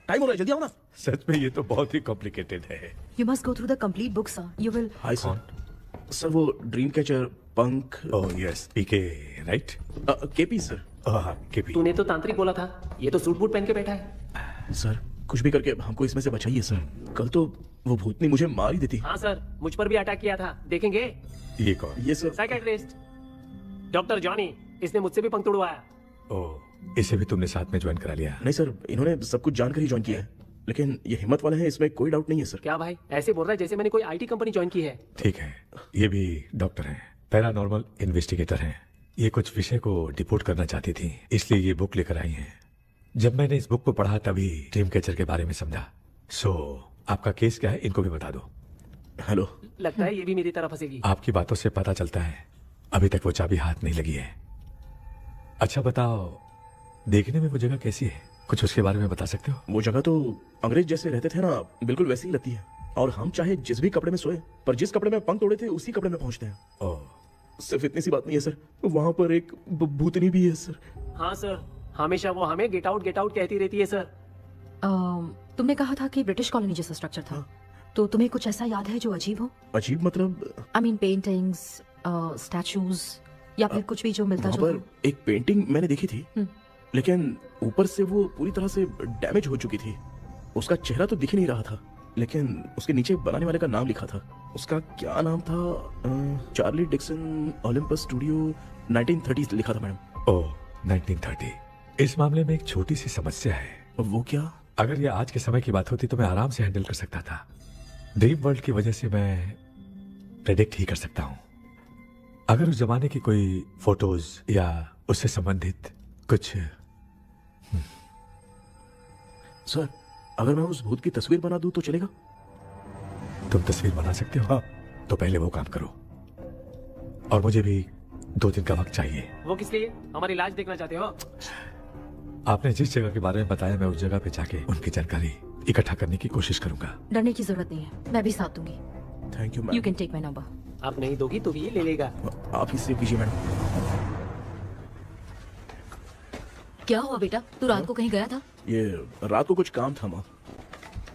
टाइम हो रहा है, जल्दी आओ ना। सच में ये तो बहुत ही कॉम्प्लिकेटेड है। You must go through the complete book, sir. You will. Hi sir. Sir वो ड्रीम कैचर पंख। ओह यस, पीके राइट? KP sir. हाँ केपी। तूने तो तांत्रिक बोला था, ये तो सूट बूट पहन के बैठा है। सर कुछ भी करके हमको इसमें से बचाइए सर, कल तो वो भूतनी मुझे मार ही देती। हाँ सर, मुझ पर भी अटैक किया था, देखेंगे? ये कौन? ये सर साइकेट्रिस्ट डॉक्टर जॉनी, इसने मुझसे भी पंख तोड़वाया। ओह, इसे भी तुमने साथ में ज्वाइन करा लिया? नहीं सर, इन्होंने सब कुछ जानकर ही ज्वाइन किया है, लेकिन ये हिम्मत वाले हैं, इसमें कोई डाउट नहीं है सर। क्या भाई ऐसे बोल रहा है जैसे मैंने कोई आईटी कंपनी ज्वाइन की है। ठीक है, ये भी डॉक्टर हैं, पैरानॉर्मल इन्वेस्टिगेटर हैं। ये कुछ विषय को डिपोर्ट करना चाहती थी, इसलिए ये बुक लेकर आई हैं। जब मैंने इस बुक को पढ़ा तभी ड्रीम कैचर के बारे में समझा। सो आपका केस क्या है, इनको भी बता दो। हेलो। लगता है ये भी मेरी तरह फंसेगी। आपकी बातों से पता चलता है अभी तक वो चाबी हाथ नहीं लगी है। अच्छा बताओ, देखने में वो जगह कैसी है, कुछ उसके बारे में बता सकते हो? वो जगह तो अंग्रेज जैसे रहते थे ना, बिल्कुल वैसी ही लगती है। और हम चाहे जिस भी कपड़े में सोए, पर जिस कपड़े में पंख तोड़े थे उसी कपड़े में पहुंचते हैं। ओह, सिर्फ इतनी सी बात नहीं है सर, वहां पर एक भूतनी भी है सर। हाँ सर, हमेशा वो हमें गेट आउट कहती रहती है सर। तुमने कहा था कि ब्रिटिश कॉलोनी जैसा स्ट्रक्चर था, तो तुम्हें कुछ ऐसा याद है जो अजीब हो? अजीब मतलब? I mean पेंटिंग्स, स्टैचूज या फिर कुछ भी जो मिलता वहाँ जुलता? पर एक पेंटिंग मैंने देखी थी, लेकिन ऊपर से वो पूरी तरह से डैमेज हो चुकी थी। उसका चेहरा तो दिख ही नहीं रहा था, लेकिन उसके नीचे बनाने वाले का नाम लिखा था। उसका क्या नाम था? चार्ली डिक्सन ओलंपस स्टूडियो 1930 लिखा था मैडम। ओह 1930। इस मामले में एक छोटी सी समस्या है। वो क्या? अगर ये आज के समय की बात होती तो मैं आराम से हैंडल कर सकता था। ड्रीम वर्ल्ड की वजह से मैं प्रेडिक्ट ही कर सकता हूँ। अगर उस जमाने की कोई फोटोज या उससे संबंधित कुछ। सर अगर मैं उस भूत की तस्वीर बना दूं तो चलेगा? तुम तस्वीर बना सकते हो? तो पहले वो काम करो, और मुझे भी 2 दिन का वक्त चाहिए। वो किस लिए? हमारी इलाज देखना चाहते हो? आपने जिस जगह के बारे में बताया, मैं उस जगह पे जाके उनकी जानकारी इकट्ठा करने की कोशिश करूंगा। डरने की जरूरत नहीं है, मैं भी साथ दूंगी। Thank you you ma'am. Can take my number. आप नहीं दोगी तो भी ये ले लेगा। आप ही सेव कीजिए मैडम। क्या हुआ बेटा, तू रात को कहीं गया था? ये रात को कुछ काम था माँ।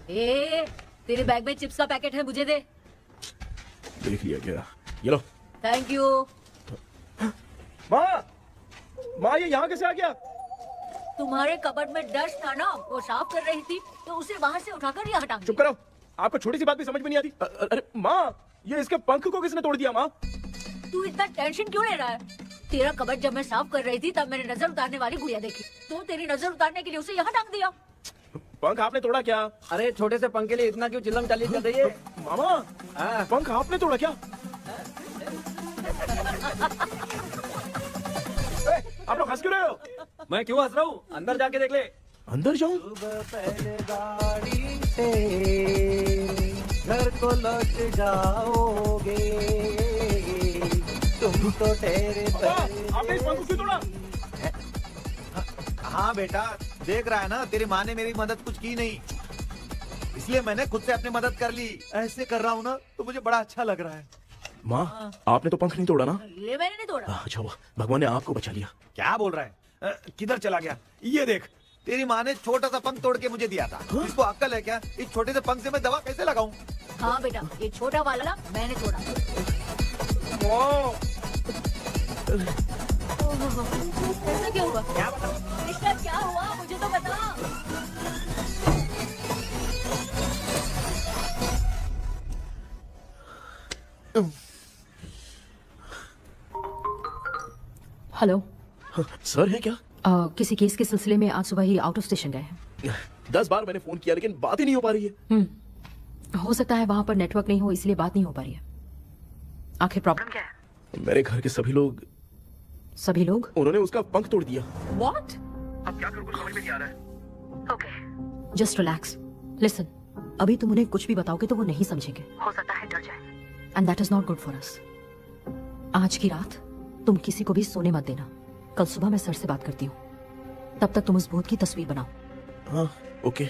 ए, तेरे बैग में चिप्स का पैकेट है, मुझे दे। देख लिया क्या? ये लो। Thank you. माँ ये यहाँ कैसे आ गया? तुम्हारे कबर्ड में डस्ट था ना, वो साफ कर रही थी तो उसे वहाँ से उठाकर यहाँ हटा। चुप करो, आपको छोटी सी बात भी समझ में नहीं आती। अरे माँ, ये इसके पंख को किसने तोड़ दिया? माँ तू इतना टेंशन क्यों ले रहा है? तेरा कबर्ड जब मैं साफ कर रही थी तब मैंने नजर उतारने वाली गुड़िया देखी, तो तेरी नजर उतारने के लिए उसे यहाँ टांग दिया। पंख आपने तोड़ा क्या? अरे छोटे से पंख के लिए इतना क्यों चिल्लम चाली कर रही है? मामा पंख आपने तोड़ा क्या? आप लोग हंस क्यों रहे हो? मैं क्यों हंस रहा हूँ? अंदर जाके देख ले। अंदर जाऊं? घर को लौट जाओगे तुम तो ठहरे। आपने इस पंख को क्यों तोड़ा? हाँ बेटा, देख रहा है ना, तेरी माँ ने मेरी मदद कुछ की नहीं, इसलिए मैंने खुद से अपनी मदद कर ली। ऐसे कर रहा हूँ ना तो मुझे बड़ा अच्छा लग रहा है। माँ आपने तो पंख नहीं तोड़ा ना? ये मैंने नहीं तोड़ा। अच्छा हुआ, भगवान ने आपको बचा लिया। क्या बोल रहा है? किधर चला गया? ये देख, तेरी माँ ने छोटा सा पंख तोड़ के मुझे दिया था। इसको अक्ल है क्या? इस छोटे से पंख से मैं दवा कैसे लगाऊं? हाँ बेटा, ये छोटा वाला मैंने तोड़ा। ऐसा क्यों हुआ? क्या बता? कृष्णा क्या हुआ, मुझे तो बता। हेलो सर है क्या? किसी केस के सिलसिले में आज सुबह ही आउट ऑफ स्टेशन गए हैं। 10 बार मैंने फोन किया लेकिन बात ही नहीं हो पा रही है। हो सकता है वहाँ पर नेटवर्क नहीं हो, इसलिए बात नहीं हो पा रही है। आखिर प्रॉब्लम क्या है? मेरे घर के सभी लोग उन्होंने उसका पंख तोड़ दिया। What? अब क्या करूँ समझ में नहीं आ रहा है। Okay. Just relax. Listen. अभी तुम उन्हें कुछ भी बताओगे तो वो नहीं समझेंगे। हो सकता है डर जाए। And that is not good for us. आज की रात तुम किसी को भी सोने मत देना। कल सुबह मैं सर से बात करती हूँ। तब तक तुम उस भूत की तस्वीर बनाओ। हाँ, ओके।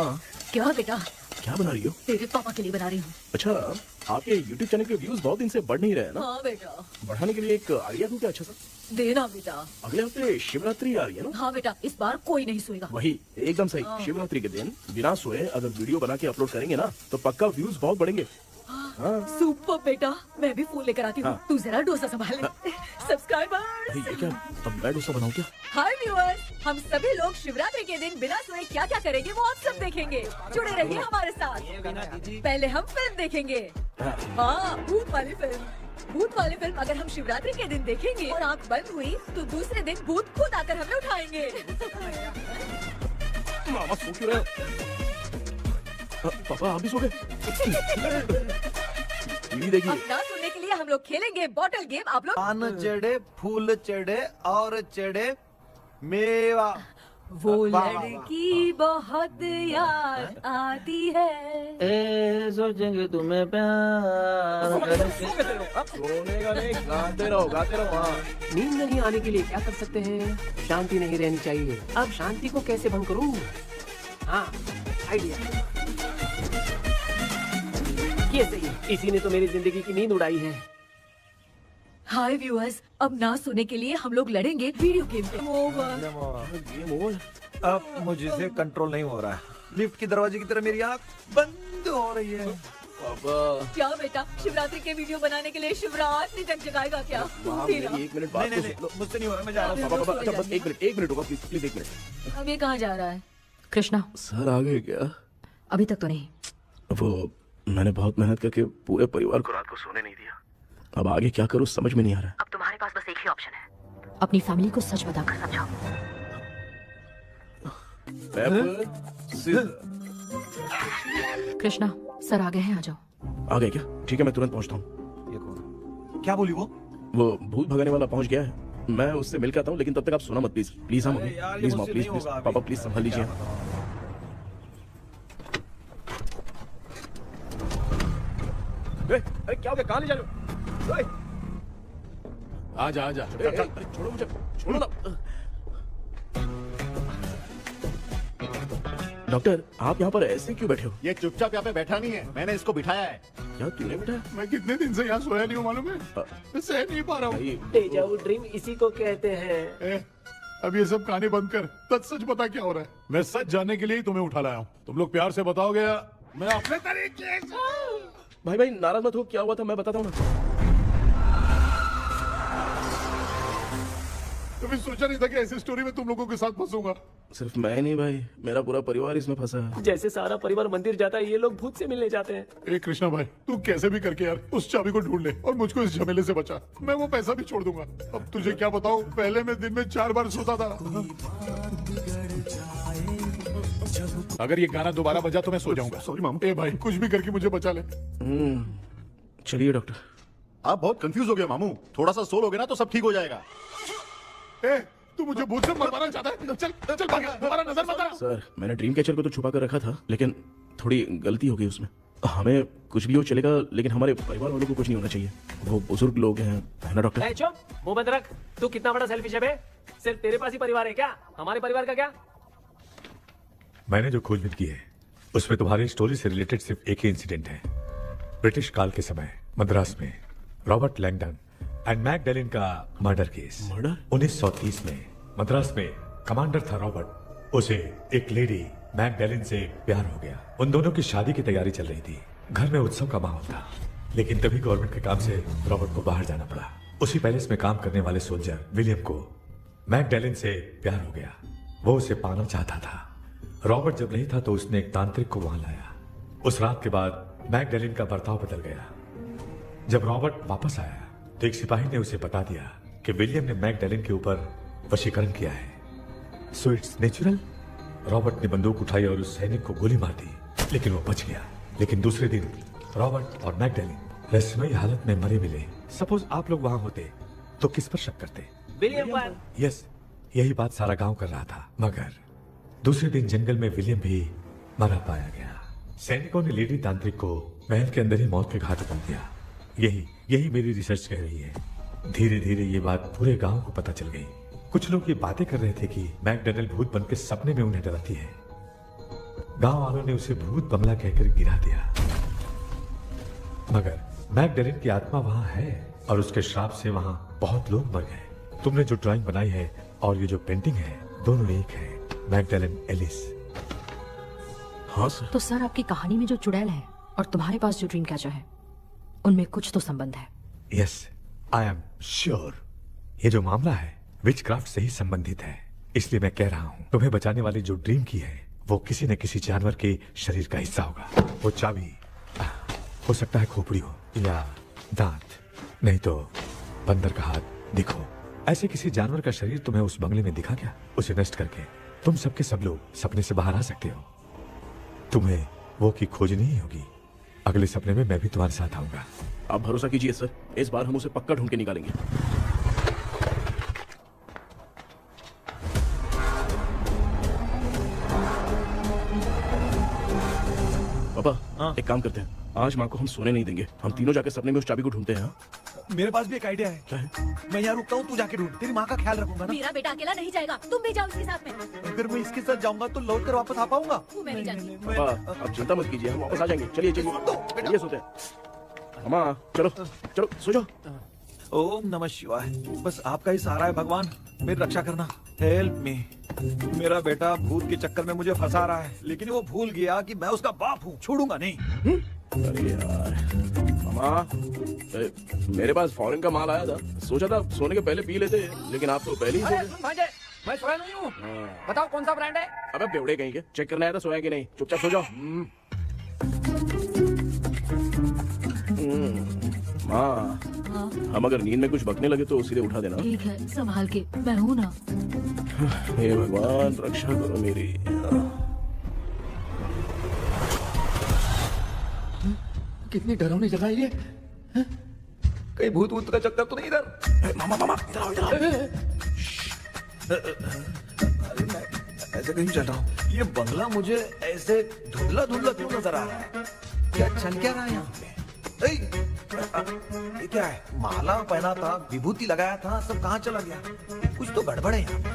हाँ क्या बेटा? क्या बना रही हो? तेरे पापा के लिए बना रही हूँ। अच्छा, आपके YouTube चैनल के व्यूज बहुत दिन से बढ़ नहीं रहे हैं ना? हाँ बेटा। बढ़ाने के लिए एक आइडिया दूं क्या अच्छा सा? देना बेटा। अगले हफ्ते शिवरात्रि आ रही है ना? हाँ बेटा, इस बार कोई नहीं सोएगा। वही एकदम सही। हाँ। शिवरात्रि के दिन बिना सोए अगर वीडियो बना के अपलोड करेंगे ना तो पक्का व्यूज बहुत बढ़ेंगे। हाँ। सुपर बेटा, मैं भी फोन लेकर आती हूँ। हाँ। तू जरा डोसा संभाल ले। सब्सक्राइबर्स। ये क्या? अब मैं डोसा बनाऊं क्या? हाय व्यूअर्स, हम सभी लोग शिवरात्रि के दिन बिना सोए क्या क्या करेंगे वो आप सब देखेंगे। जुड़े रहिए हमारे साथ। पहले हम फिल्म देखेंगे। हाँ, भूत वाली फिल्म। भूत वाली फिल्म अगर हम शिवरात्रि के दिन देखेंगे और आँख बंद हुई तो दूसरे दिन भूत खुद आकर हमें उठाएंगे। मामा सो क्यों रहे हो? पापा आप भी सो गए? टीवी देखिए। अब ना सुनने के लिए हम लोग खेलेंगे बॉटल गेम। आप लोग पान चढ़े, फूल चढ़े और चढ़े मेवा। वो वाह, वाह, लड़की बहुत याद आती है। सोचेंगे तुम्हें प्यार सोने का नहीं, गाते रहो हाँ। नींद नहीं आने के लिए क्या कर सकते हैं? शांति नहीं रहनी चाहिए। अब शांति को कैसे भंग करूं? हाँ, आइडिया। ये सही है। इसी ने तो मेरी जिंदगी की नींद उड़ाई है। हाय व्यूअर्स, अब ना सुनने के लिए हम लोग लड़ेंगे वीडियो गेम पे। Game over. अब मुझसे कंट्रोल नहीं हो रहा है। लिफ्ट की दरवाजे की तरह मेरी आँख बंद हो रही है। क्या बेटा, शिवरात्रि के वीडियो बनाने के लिए शिवरात्रि तक जगाएगा क्या? एक मिनट बात नहीं, मुझसे नहीं हो रहा, मैं जा रहा हूँ। पापा अच्छा बस एक मिनट रुको प्लीज एक मिनट। अब ये कहाँ जा रहा है? कृष्णा, सर आ गए क्या? अभी तक तो नहीं। वो मैंने बहुत मेहनत करके पूरे परिवार को रात को सोने नहीं दिया। अब आगे क्या करूँ समझ में नहीं आ रहा। अब तुम्हारे पास बस एक ही ऑप्शन है, अपनी फैमिली को सच बताकर समझाओ। कृष्णा, सर आ गए हैं, आ जाओ। आ गए क्या? ठीक है मैं तुरंत पहुंचता हूँ। ये कौन? क्या बोली वो? वो भूत भगाने वाला पहुंच गया है। मैं उससे मिल के आता हूँ, लेकिन तब तक आप सोना मत प्लीज। प्लीज हाँ मम्मी, यार, ये प्लीज माँ, मुझसे प्लीज नहीं प्लीज होगा अभी। पापा प्लीज संभाल लीजिए। अरे क्या हो गया? कहाँ ले जा रहे हो? आजा आजा। छोड़ो मुझे, छोड़ो ना। डॉक्टर आप यहाँ पर ऐसे क्यों बैठे हो? ये चुपचाप यहाँ पे बैठा नहीं है, मैंने इसको बिठाया है। क्या तूने बैठा? मैं कितने दिन से यहाँ सोया नहीं हूँ मालूम है? मैं सह नहीं पा रहा हूँ। डेजा वू ड्रीम इसी को कहते हैं। अब ये सब कहानी बंद कर, सच बता क्या हो रहा है। मैं सच जानने के लिए ही तुम्हें उठा लाया हूँ। तुम लोग प्यार से बताओगे या मैं अपने तरीके से? भाई नाराज मत हो, क्या हुआ था मैं बताता हूँ ना। कभी सोचा नहीं था कि ऐसी स्टोरी में तुम लोगों के साथ फंसूंगा। सिर्फ मैं नहीं भाई, मेरा पूरा परिवार इसमें फंसा है। जैसे सारा परिवार मंदिर जाता है, ये लोग भूत से मिलने जाते हैं। ए कृष्णा भाई, तू कैसे भी करके यार उस चाबी को ढूंढ ले और मुझको इस झमेले से बचा। मैं वो पैसा भी छोड़ दूंगा। अब तुझे क्या बताऊं, पहले मैं दिन में 4 बार सोता था। अगर ये गाना दोबारा बजा तो मैं सो जाऊंगा। सॉरी मामा। ए भाई कुछ भी करके मुझे बचा ले। चलिए डॉक्टर। आप बहुत कंफ्यूज हो गए मामू, थोड़ा सा सो लोगे ना तो सब ठीक हो जाएगा। ए तू मुझे भूत से मरवाना चाहता है? चल चल भाग, दोबारा नजर मत आना। सर मैंने ड्रीम कैचर को तो छुपा कर रखा था, लेकिन थोड़ी गलती हो गई उसमें। हमें कुछ भी हो चलेगा, लेकिन हमारे परिवार वालों को कुछ नहीं होना चाहिए। वो बुजुर्ग लोग हैं, है ना डॉक्टर? चुप, मुंह बंद रख। तू कितना बड़ा सेल्फिश है बे? सिर्फ तेरे पास ही परिवार है क्या? हमारे परिवार का क्या? मैंने जो खोजबीन की है उसमें तुम्हारी स्टोरी से रिलेटेड सिर्फ एक ही इंसिडेंट है। ब्रिटिश काल के समय मद्रास में रॉबर्ट लैंगडन एंड मैकडैलिन का मर्डर केस। मर्डर? 1930 में मद्रास में कमांडर था रॉबर्ट, उसे एक लेडी मैकडैलिन से प्यार हो गया। उन दोनों की शादी की तैयारी चल रही थी, घर में उत्सव का माहौल था। लेकिन तभी गवर्नमेंट के काम से रॉबर्ट को बाहर जाना पड़ा। उसी पैलेस में काम करने वाले सोल्जर विलियम को मैकडैलिन से प्यार हो गया। वो उसे पाना चाहता था। रॉबर्ट जब नहीं था तो उसने एक तांत्रिक को वहां लाया। उस रात के बाद मैकडैलिन का बर्ताव बदल गया। जब रॉबर्ट वापस आया तो एक सिपाही ने उसे बता दिया कि विलियम ने मैकडैलिन के ऊपर वशीकरण किया है। So it's natural. रॉबर्ट ने बंदूक उठाई और उस सैनिक को गोली मार दी, लेकिन वो बच गया। लेकिन दूसरे दिन रॉबर्ट और मैकडैलिन रहस्यमयी हालत में मरे मिले। सपोज आप लोग वहां होते तो किस पर शक करते? विलियम पर। यस, यही बात सारा गांव कर रहा था। मगर दूसरे दिन जंगल में विलियम भी मरा पाया गया। सैनिकों ने लेडी तांत्रिक को महल के अंदर ही मौत के घाट उतार दिया। यही मेरी रिसर्च कह रही है। धीरे धीरे ये बात पूरे गांव को पता चल गई। कुछ लोग ये बातें कर रहे थे कि मैकडैलिन भूत बन के सपने में उन्हें डराती है। गांव वालों ने उसे भूत बंगला कहकर गिरा दिया, मगर मैगडेलन की आत्मा वहां है और उसके श्राप से वहां बहुत लोग मर गए। तुमने जो ड्राइंग बनाई है और ये जो पेंटिंग है, दोनों एक है, मैगडेलन एलिस। हाँ सर। तो सर आपकी कहानी में जो चुड़ैल है और तुम्हारे पास जो ड्रीम कैचर है, उनमें कुछ तो संबंध है। Yes, I am sure. ये जो मामला है विचक्राफ्ट से ही संबंधित है, इसलिए मैं कह रहा हूँ तुम्हें बचाने वाली जो ड्रीम की है वो किसी न किसी जानवर के शरीर का हिस्सा होगा। वो चाबी हो सकता है खोपड़ी हो या दांत, नहीं तो बंदर का हाथ। देखो, ऐसे किसी जानवर का शरीर तुम्हें उस बंगले में दिखा क्या? उसे नष्ट करके तुम सबके सब लोग सपने से बाहर आ सकते हो। तुम्हें वो की खोजनी ही होगी। अगले सपने में मैं भी तुम्हारे साथ आऊंगा। आप भरोसा कीजिए सर, इस बार हम उसे पक्का ढूंढ के निकालेंगे। पापा, एक काम करते हैं, आज माँ को हम सोने नहीं देंगे। हम तीनों जाकर सपने में उस चाबी को ढूंढते हैं। मेरे पास भी एक आइडिया है। क्या है? मैं यहाँ रुकता हूँ, तू जाके ढूंढ। तेरी माँ का ख्याल रखूंगा ना। मेरा बेटा अकेला नहीं जाएगा, तुम भी जाओ इसके साथ में। अगर मैं इसके साथ जाऊंगा तो लौट कर वापस आ पाऊंगा? वो मैं नहीं जानती। पापा, आप चिंता मत कीजिए, हम वापस आ जाएंगे। चलिए चलिए सोते हैं। अम्मा चलो चलो सो जाओ। ओम नमः शिवाय। बस आपका ही सहारा है भगवान, मेरी रक्षा करना। Help me. मेरा बेटा भूत के चक्कर में मुझे फंसा रहा है, लेकिन वो भूल गया कि मैं उसका बाप हूँ। छोड़ूंगा नहीं। अरे यार मामा, मेरे पास फॉरेन का माल आया था, सोचा था सोने के पहले पी लेते, लेकिन आप तो पहले ही सो गए। मैं सोया नहीं हूँ। बताओ कौन सा ब्रांड है? अबे बेवड़े कहीं के, चेक करना है था सोया कि नहीं। चुपचाप सो जाओ। माँ, हम अगर नींद में कुछ बकने लगे तो सीधे उठा देना। ठीक है, संभाल के, मैं हूँ ना। हे भगवान रक्षा करो मेरी। कितनी डरावनी जगह है ये। कहीं भूत भूत का चक्कर तो नहीं इधर? मामा मामा इधर आओ, इधर आओ। अरे मैं ऐसे कहीं चल रहा हूँ। ये बंगला मुझे ऐसे धुंधला धुंधला क्यों नजर आ रहा है? क्या चल क्या रहा है यहाँ पे? ये क्या है? माला पहना था, विभूति लगाया था, सब कहाँ चला गया? कुछ तो गड़बड़ है यहाँ पे।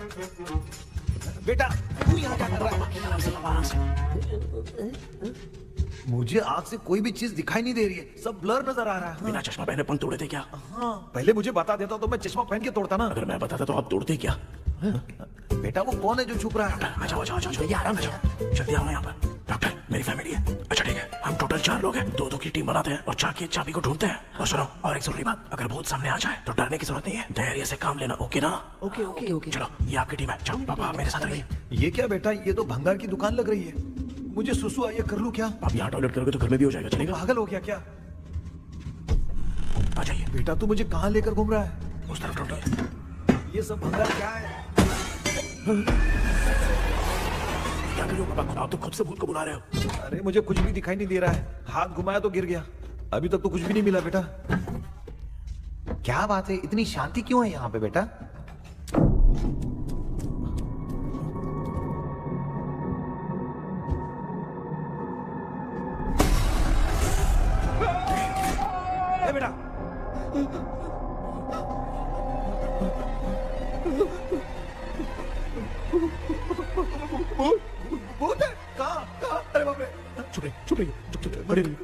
बेटा तू यहाँ क्या कर रहा है? मुझे आँख से कोई भी चीज दिखाई नहीं दे रही है, सब ब्लर नजर आ रहा है। बिना चश्मा पहने पंख तोड़े थे क्या? हाँ, पहले मुझे बता देता तो मैं चश्मा पहन के तोड़ता ना। अगर मैं बताता तो आप तोड़ते क्या? बेटा वो कौन है जो छुप रहा है? आ जाओ, जल्दी आराम से जल्दी आओ यहाँ पर। डॉक्टर, मेरी फैमिली है। अच्छा ठीक है, हम टोटल 4 लोग हैं, 2-2 की टीम बनाते हैं और चाबी को ढूंढते हैं। और सुनो, और एक जरूरी बात, अगर भूत सामने आ जाए तो डरने की जरूरत नहीं है, धैर्य से काम लेना। ओके ना? ओके। चलो, ये आपकी टीम है। चलो पापा मेरे साथ रहिए। ये क्या बेटा? ये तो भंगार की दुकान लग रही है। मुझे सुसु आई है, कर लूं क्या? आप यहाँ टॉयलेट करोगे तो घर में भी हो जाएगा, चलेगा? पागल हो गया क्या? आ जाइए। बेटा तू मुझे कहाँ लेकर घूम रहा है? उस तरफ ढूंढिए। ये सब भंगार क्या है? क्या करियो पापा, आप तो खुद से भूत को बुला रहे हो। अरे मुझे कुछ भी दिखाई नहीं दे रहा है, हाथ घुमाया तो गिर गया। अभी तक तो कुछ भी नहीं मिला बेटा। क्या बात है, इतनी शांति क्यों है यहाँ पे बेटा? बेटा भूत है? कहाँ? अरे बाप रे! चुप रहिए, चुप बड़े रहिए।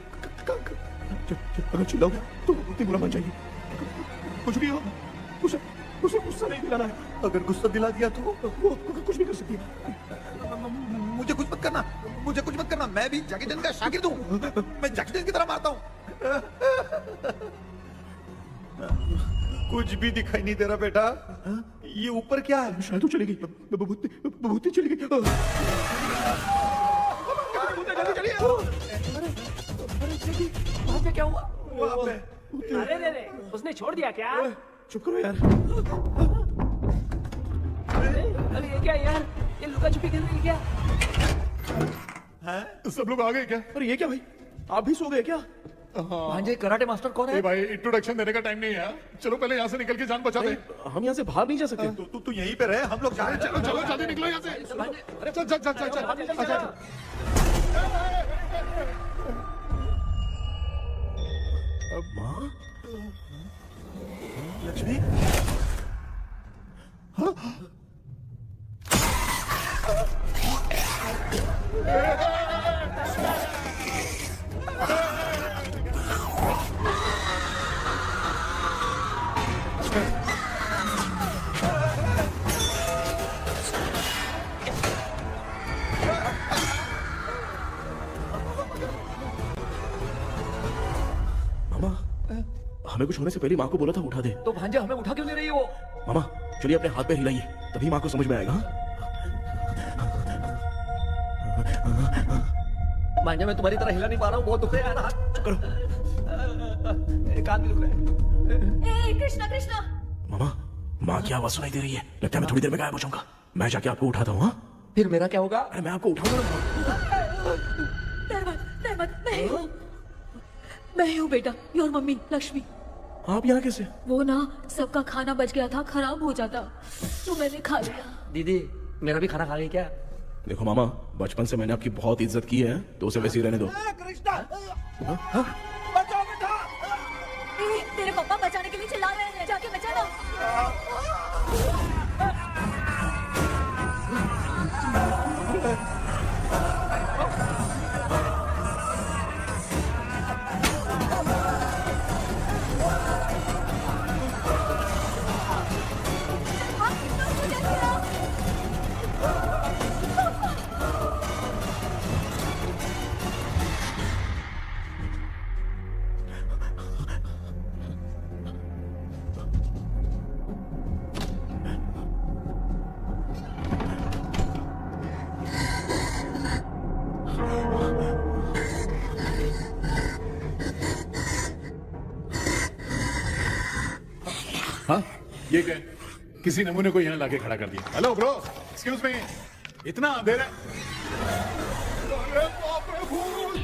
अगर चिल्लाओगे तो भूत बुरा मान जाएगी। कुछ भी हो, उसे गुस्सा नहीं दिलाना है। अगर गुस्सा दिला दिया तो वो कुछ भी कर सकती है। मुझे कुछ मत करना। मैं भी जैकी चैन का शागिर्द हूँ। मैं जैकी चैन की तरह मारता हूँ। कुछ भी दिखाई नहीं दे रहा बेटा। ये ऊपर क्या है? शायद तो चली गई, भूत चली गई। जल्दी चलिए। वहाँ पे क्या हुआ? वहाँ पे अरे उसने छोड़ दिया क्या? चुप करो यार। अरे ये क्या यार, ये लुका छुपी खेल रही क्या? सब लोग आ गए क्या? अरे ये क्या भाई, आप भी सो गए क्या? भांजे कराटे मास्टर कौन है? भाई इंट्रोडक्शन देने का टाइम नहीं है, चलो पहले यहाँ से निकल के जान बचा दे। हम यहाँ से बाहर नहीं जा सकते। तू यहीं पे रहे, हम लोग जा रहे हैं। चलो जल्दी निकलो यहाँ से। चल। माँ, लक्ष्मी, हमें कुछ होने से पहले माँ को बोला था उठा दे। तो भांजे हमें उठा क्यों ले रही है वो? मामा चलिए अपने हाथ पैर हिलाइए, तभी माँ को समझ में आएगा। भांजे मैं तुम्हारी तरह हिला नहीं पा रहा हूँ, बहुत दुख है यार हाथ। एक हाथ भी दुख रहा है। कृष्णा कृष्णा। मामा माँ की आवाज सुनाई दे रही है, लगता है मैं थोड़ी देर में गायब हो जाऊंगा। मैं जाके आपको उठाता हूँ। फिर मेरा क्या होगा? अरे मैं आपको उठाऊंगा। मैं हूँ बेटा, योर मम्मी लक्ष्मी। आप यहाँ कैसे? वो ना सबका खाना बच गया था, खराब हो जाता तो मैंने खा लिया। दीदी मेरा भी खाना खा गई क्या? देखो मामा, बचपन से मैंने आपकी बहुत इज्जत की है, तो उसे वैसे ही रहने दो। कृष्णा बचाओ बेटा। तेरे पापा बचाने के लिए चिल्ला रहे हैं, जाके बचा लो। हाँ ये क्या? किसी नमूने को यहाँ लाके खड़ा कर दिया। हेलो ब्रो, एक्सक्यूज मी, इतना अंधेरा। अरे बाप रे भूत!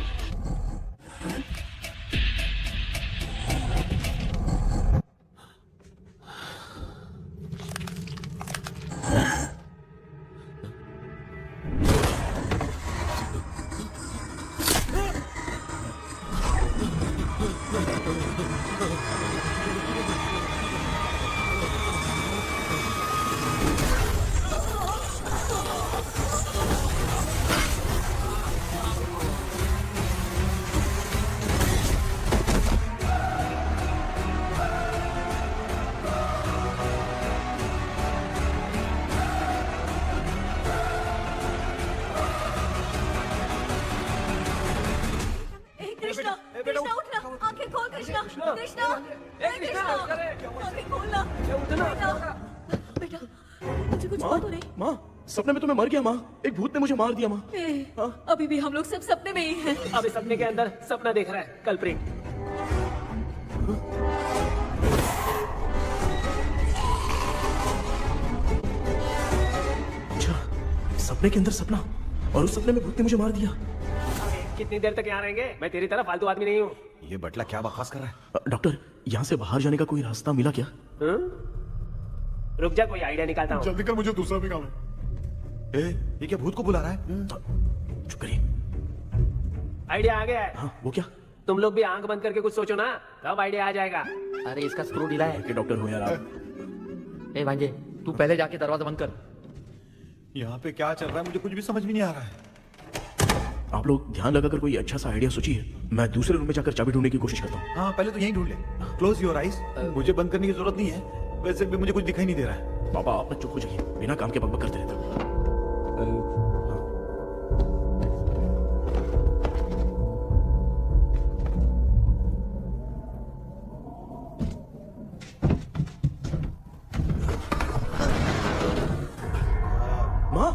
कृष्णा उठना, आंखें खोल कृष्णा। कृष्णा आंखें खोलना बेटा। मुझे कुछ हुआ तो नहीं? माँ सपने में तो मैं मर गया। माँ एक भूत ने मुझे मार दिया। माँ अभी भी हम लोग सब सपने में ही हैं। अभी सपने के अंदर सपना देख रहा है कल्प्रिट। अच्छा सपने के अंदर सपना, और उस सपने में भूत ने मुझे मार दिया। कितनी देर तक यहाँ रहेंगे? मैं तेरी तरह फालतू आदमी नहीं हूँ। ये बटला क्या बकवास कर रहा है? डॉक्टर यहाँ से बाहर जाने का कोई रास्ता मिला क्या? रुक जा, कोई आइडिया निकालता हूँ। जल्दी कर, मुझे दूसरा भी काम है। ये क्या भूत को बुला रहा है? चुप करिए। आइडिया आ गया है। हाँ वो क्या? तुम लोग भी आंख बंद करके कुछ सोचो ना, तब आइडिया आ जाएगा। अरे इसका स्क्रू ढीला है। डॉक्टर हो यार आप। ए भांजे तू पहले जाके दरवाजा बंद कर। यहाँ पे क्या चल रहा है मुझे कुछ भी समझ में नहीं आ रहा है। आप लोग ध्यान लगाकर कोई अच्छा सा आइडिया सोचिए, मैं दूसरे रूम में जाकर चाबी ढूंढने की कोशिश करता हूँ। हाँ पहले तो यहीं ढूंढ ले। Close your eyes. मुझे बंद करने की जरूरत नहीं है, वैसे भी मुझे कुछ दिखाई नहीं दे रहा है। पापा आप चुप हो जाइए, बिना काम के बकबक करते रहते हो। माँ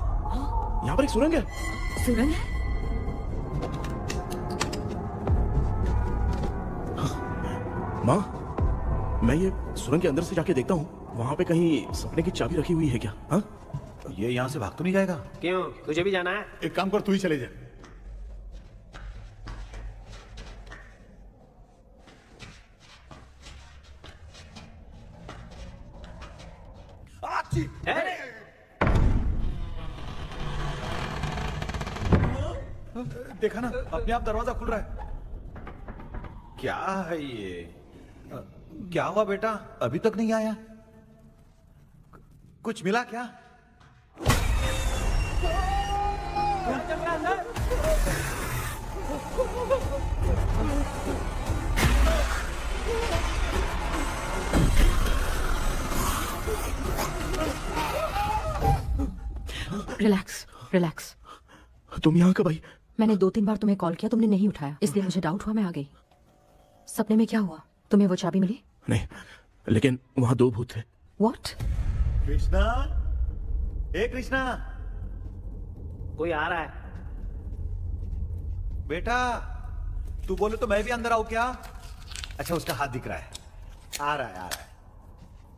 यहाँ पर एक सुरंग है। सुरंग है? माँ मैं ये सुरंग के अंदर से जाके देखता हूँ, वहाँ पे कहीं सपने की चाबी रखी हुई है क्या? हाँ ये यहाँ से भाग तो नहीं जाएगा? क्यों, तुझे भी जाना है? एक काम कर, तू ही चले जा। देखा ना अपने आप दरवाजा खुल रहा है। क्या है ये? क्या हुआ बेटा, अभी तक नहीं आया? कुछ मिला क्या? Relax relax. तुम यहाँ कब आई? मैंने 2-3 बार तुम्हें कॉल किया, तुमने नहीं उठाया, इसलिए मुझे डाउट हुआ, मैं आ गई। सपने में क्या हुआ? तुम्हें वो चाबी मिली? नहीं, लेकिन वहां 2 भूत थे। What? कृष्णा, ए कृष्णा, कोई आ रहा है। बेटा तू बोले तो मैं भी अंदर आऊं क्या? अच्छा उसका हाथ दिख रहा है, आ रहा है आ रहा है।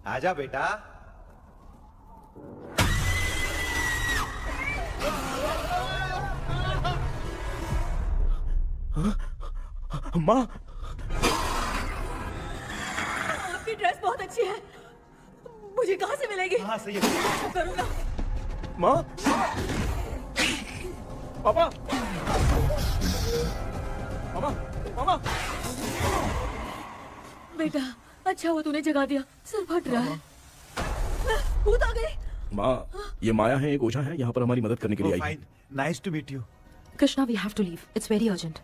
आजा बेटा। माँ, आपकी ड्रेस बहुत अच्छी है, मुझे कहाँ से मिलेगी? हाँ सही है। करूँगा। माँ, पापा, मामा, मामा। बेटा अच्छा हुआ तूने जगा दिया, सर फट रहा है। भूत आ गई। माँ, ये माया है, एक ओझा है, यहाँ पर हमारी मदद करने के लिए आई है। Nice to meet you. Krishna, we have to leave. It's very urgent.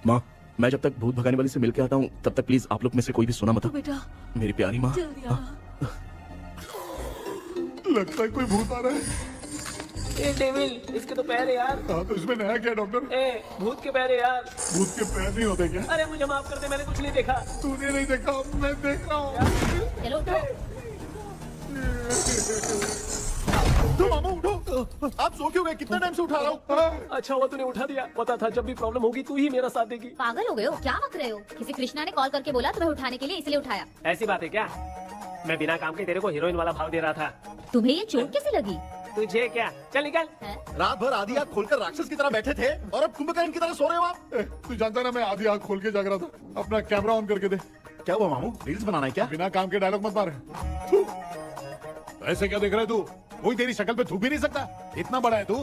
माँ, मैं जब तक भूत भगाने वाली से मिलके आता हूँ तब तक प्लीज आप लोग में से कोई भी सुना मत। बेटा मेरी प्यारी माँ। जल्दी आ। लगता है कोई भूत आ रहा है। ए डेविल, इसके तो पैर है यार। हाँ तो इसमें नया क्या डॉक्टर? ए भूत के पैर है यार। भूत के पैर नहीं होते क्या? अरे मुझे माफ कर दे, मैंने कुछ नहीं देखा। तूने नहीं देखा, मैं देख रहा हूँ। चलो उठो। तो मामा उठो, आप सो क्यों गए? कितना टाइम से उठा रहा हूँ? अच्छा हुआ तूने उठा दिया, पता था जब भी प्रॉब्लम होगी तू ही मेरा साथ देगी। पागल हो गए हो क्या बक रहे हो? किसी कृष्णा ने कॉल करके बोला तुम्हें उठाने के लिए, इसलिए उठाया। ऐसी बात है क्या? मैं बिना काम के तेरे को हीरोइन वाला भाव दे रहा था। तुम्हें ये चोट कैसे लगी? तुझे क्या, चल निकल। रात भर आधी आँख खोलकर राक्षस की तरह बैठे थे और अब कुंभकर्ण की तरह सो रहे हो आप। तू जानता ना मैं आधी आँख खोल के जाग रहा था। अपना कैमरा ऑन करके दे। क्या हुआ मामू, रील्स बनाना है क्या? बिना काम के डायलॉग मत मार। ऐसे क्या देख रहा है तू? कोई तेरी शक्ल पे थूक भी नहीं सकता, इतना बड़ा है तू।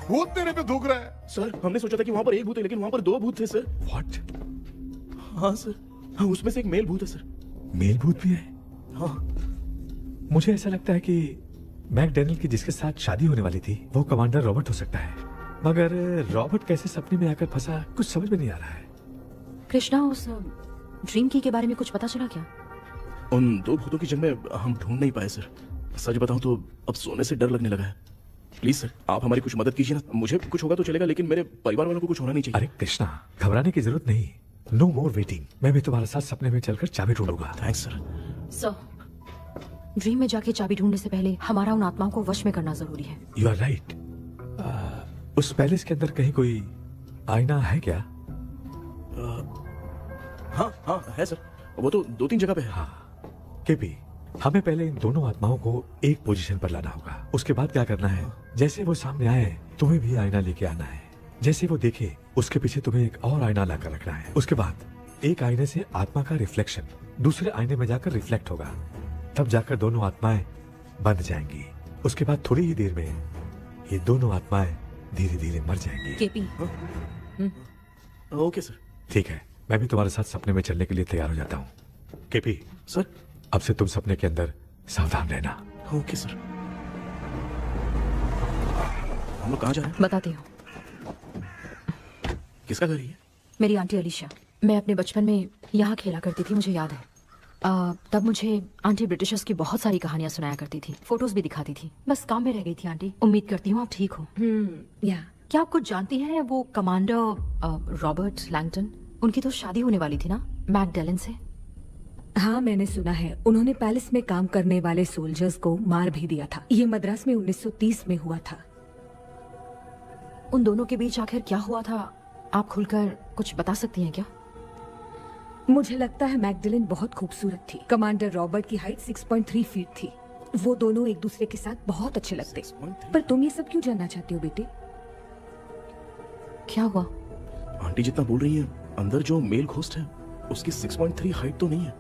भूत तेरे पे थूक रहा है। सर हमने सोचा था कि वहाँ पर एक भूत है लेकिन वहाँ पर 2 भूत थे सर। व्हाट? हाँ सर, हाँ, उसमें से एक मेल भूत है सर। मेल भूत भी है? हाँ। मुझे ऐसा लगता है कि मैकडैनियल की जिसके साथ शादी होने वाली थी वो कमांडर रॉबर्ट हो सकता है, मगर रॉबर्ट कैसे सपने में आकर फंसा कुछ समझ में नहीं आ रहा है। कृष्णा, उस ड्रीम की के बारे में कुछ पता चला क्या? उन 2 भूतों की जगह हम ढूंढ नहीं पाए सर। सच बताऊं तो अब सोने से डर लगने लगा है। प्लीज सर आप हमारी कुछ मदद कीजिए ना। मुझे कुछ होगा तो चलेगा लेकिन मेरे परिवार वालों को कुछ होना नहीं चाहिए। अरे कृष्णा, घबराने की जरूरत नहीं। No more waiting. मैं भी तुम्हारे साथ सपने में चलकर चाबी ढूंढूंगा। Thanks sir. सर, ड्रीम में जाके चाबी ढूंढने से पहले हमारा उन आत्माओं को वश में करना जरूरी है। You are right. उस पैलेस के अंदर कहीं कोई आईना है क्या? हाँ हाँ है सर, वो तो 2-3 जगह पे है। हाँ केपी, हमें पहले इन दोनों आत्माओं को एक पोजीशन पर लाना होगा। उसके बाद क्या करना है, जैसे वो सामने आए तुम्हें भी आईना लेके आना है। जैसे वो देखे उसके पीछे तुम्हें एक और आईना लाकर रखना है। उसके बाद एक आईने से आत्मा का रिफ्लेक्शन दूसरे आईने में जाकर रिफ्लेक्ट होगा, तब जाकर दोनों आत्माएं बंध जाएंगी। उसके बाद थोड़ी ही देर में ये दोनों आत्माएं धीरे धीरे मर जाएंगी। केपी। Okay sir. ठीक है, मैं भी तुम्हारे साथ सपने में चलने के लिए तैयार हो जाता हूँ। केपी सर, अब से तुम सपने के अंदर सावधान रहना। Okay sir. हम लोग कहाँ जा रहे हैं? बताती हूँ। किसका घर है? मेरी आंटी अलीशा। मैं अपने बचपन में यहाँ खेला करती थी, मुझे याद है। तब मुझे आंटी ब्रिटिशर्स की बहुत सारी कहानियां सुनाया करती थी, फोटोज भी दिखाती थी। बस काम में रह गई थी आंटी। उम्मीद करती हूँ आप ठीक हो। या क्या आप कुछ जानती हैं वो कमांडर रॉबर्ट लैंगटन? उनकी तो शादी होने वाली थी ना मैकडैलन से। हाँ मैंने सुना है, उन्होंने पैलेस में काम करने वाले सोल्जर्स को मार भी दिया था। ये मद्रास में 1930 में हुआ था। उन दोनों के बीच आखिर क्या हुआ था, आप खुलकर कुछ बता सकती हैं क्या? मुझे लगता है मैकडैलन बहुत खूबसूरत थी। कमांडर रॉबर्ट की हाइट 6.3 फीट थी। वो दोनों एक दूसरे के साथ बहुत अच्छे लगते। पर तुम ये सब क्यों जानना चाहते हो बेटे? क्या हुआ? आंटी जितना बोल रही है, अंदर जो मेल घोस्ट है उसकी 6.3 हाइट तो नहीं है।